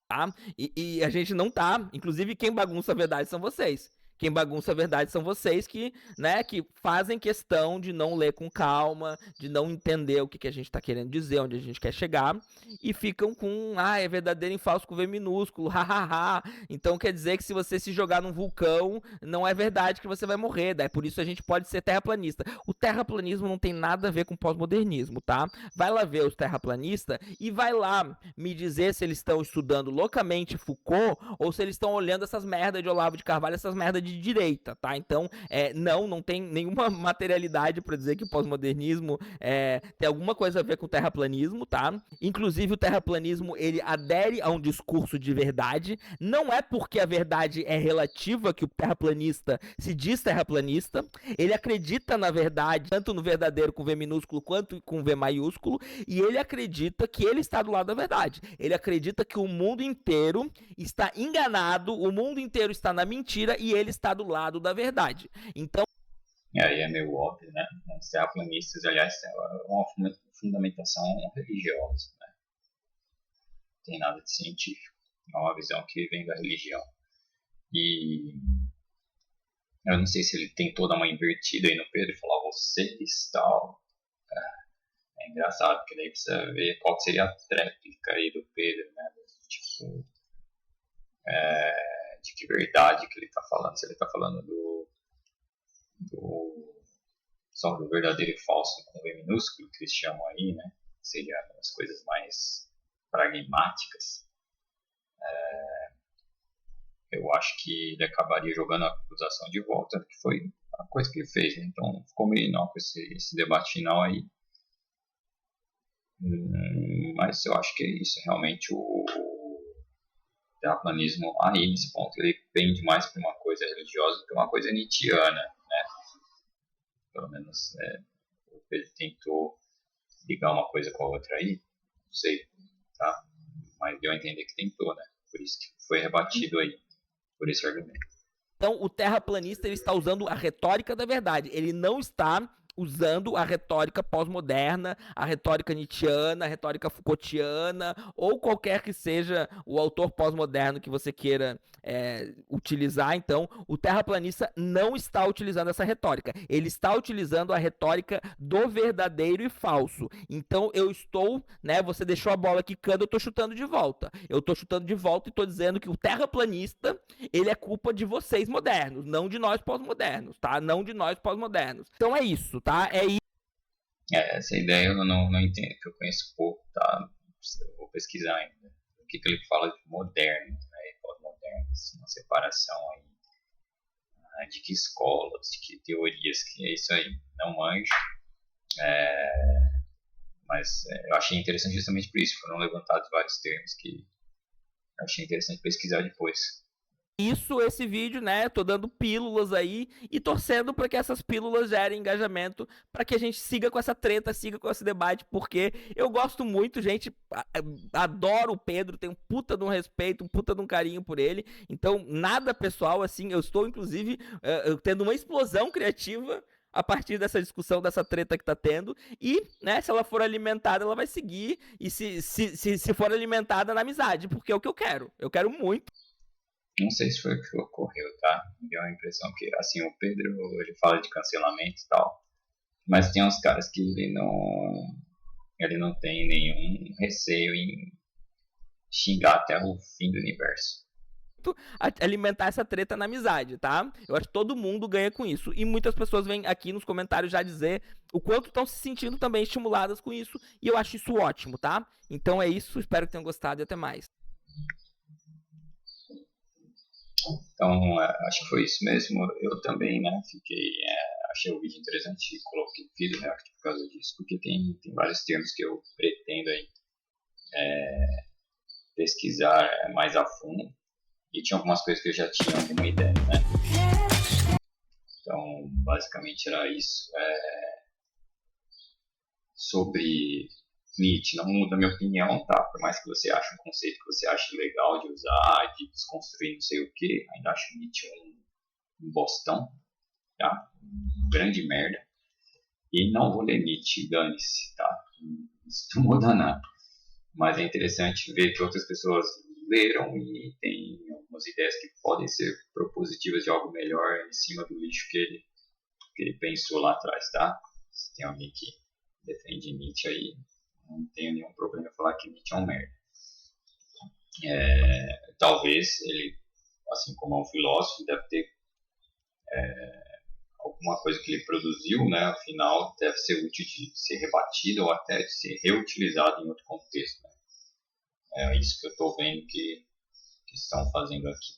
Tá? E a gente não tá, inclusive quem bagunça a verdade são vocês. Quem bagunça a verdade são vocês que, né, que fazem questão de não ler com calma, de não entender o que a gente está querendo dizer, onde a gente quer chegar, e ficam com, é verdadeiro e falso com V minúsculo, hahaha. Então quer dizer que se você se jogar num vulcão, não é verdade que você vai morrer, daí por isso a gente pode ser terraplanista. O terraplanismo não tem nada a ver com pós-modernismo, tá? Vai lá ver os terraplanistas e vai lá me dizer se eles estão estudando loucamente Foucault ou se eles estão olhando essas merdas de Olavo de Carvalho, essas merdas de direita, tá? Então, não tem nenhuma materialidade para dizer que o pós-modernismo tem alguma coisa a ver com o terraplanismo, tá? Inclusive, o terraplanismo, ele adere a um discurso de verdade. Não é porque a verdade é relativa que o terraplanista se diz terraplanista. Ele acredita na verdade, tanto no verdadeiro com V minúsculo quanto com V maiúsculo, e ele acredita que ele está do lado da verdade. Ele acredita que o mundo inteiro está enganado, o mundo inteiro está na mentira e ele está do lado da verdade. Então, aí é meio óbvio, né? Os terraplanistas, aliás, é uma fundamentação religiosa, né? Não tem nada de científico. É uma visão que vem da religião. E eu não sei se ele tentou dar uma invertida aí no Pedro e falar você está... É engraçado, porque daí precisa ver qual que seria a tréplica aí do Pedro, né? Tipo, de que verdade que ele está falando. Se ele está falando só do verdadeiro e falso com V minúsculo, que eles chamam aí, né? Seria as coisas mais pragmáticas. Eu acho que ele acabaria jogando a acusação de volta, que foi a coisa que ele fez, né? Então ficou meio inócuo esse debate final aí. Mas eu acho que é isso, realmente o terraplanismo aí nesse ponto ele pende mais para uma coisa religiosa do que uma coisa nietzschiana, né? Pelo menos o Pedro tentou ligar uma coisa com a outra aí, não sei, tá? Mas deu a entender que tentou, né? Por isso que foi rebatido aí, por esse argumento. Então, o terraplanista ele está usando a retórica da verdade. Ele não está usando a retórica pós-moderna, a retórica nietzschiana, a retórica Foucaultiana, ou qualquer que seja o autor pós-moderno que você queira utilizar. Então, o terraplanista não está utilizando essa retórica. Ele está utilizando a retórica do verdadeiro e falso. Então, eu estou, né, você deixou a bola quicando, eu estou chutando de volta. Eu estou chutando de volta e estou dizendo que o terraplanista, ele é culpa de vocês modernos, não de nós pós-modernos, tá? Não de nós pós-modernos. Então é isso, tá? É isso. Essa ideia eu não entendo, que eu conheço pouco, tá? Eu vou pesquisar ainda. O que ele fala de moderno, né? Pós-modernos, uma separação aí, de que escolas, de que teorias, que é isso aí, não manjo. Mas eu achei interessante justamente por isso, foram levantados vários termos que eu achei interessante pesquisar depois. Esse vídeo, né? Tô dando pílulas aí e torcendo para que essas pílulas gerem engajamento, para que a gente siga com essa treta, siga com esse debate, porque eu gosto muito, gente, adoro o Pedro, tenho um puta de um respeito, um puta de um carinho por ele, então nada pessoal, assim, eu estou inclusive tendo uma explosão criativa a partir dessa discussão, dessa treta que tá tendo, e, né, se ela for alimentada, ela vai seguir, e se for alimentada na amizade, porque é o que eu quero muito. Não sei se foi o que ocorreu, tá? Me deu a impressão que, assim, o Pedro, ele fala de cancelamento e tal, mas tem uns caras que ele não tem nenhum receio em xingar até o fim do universo. Alimentar essa treta na amizade, tá? Eu acho que todo mundo ganha com isso. E muitas pessoas vêm aqui nos comentários já dizer o quanto estão se sentindo também estimuladas com isso, e eu acho isso ótimo, tá? Então é isso, espero que tenham gostado e até mais. Então, acho que foi isso mesmo. Eu também, né, achei o vídeo interessante e fiz o react por causa disso, porque tem vários termos que eu pretendo aí pesquisar mais a fundo, e tinha algumas coisas que eu já tinha alguma ideia, né? Então, basicamente era isso. Sobre Nietzsche, não muda a minha opinião, tá? Por mais que você ache um conceito que você ache legal de usar, de desconstruir não sei o que, ainda acho Nietzsche um bostão, tá? Um grande merda. E não vou ler Nietzsche, dane-se, tá? Isso não muda nada. Mas é interessante ver que outras pessoas leram e tem algumas ideias que podem ser propositivas de algo melhor em cima do lixo que ele pensou lá atrás, tá? Se tem alguém que defende Nietzsche aí, não tenho nenhum problema em falar que Nietzsche é um merda. Talvez ele, assim como é um filósofo, deve ter alguma coisa que ele produziu, né, afinal deve ser útil de ser rebatido ou até de ser reutilizado em outro contexto, né? É isso que eu estou vendo que estão fazendo aqui.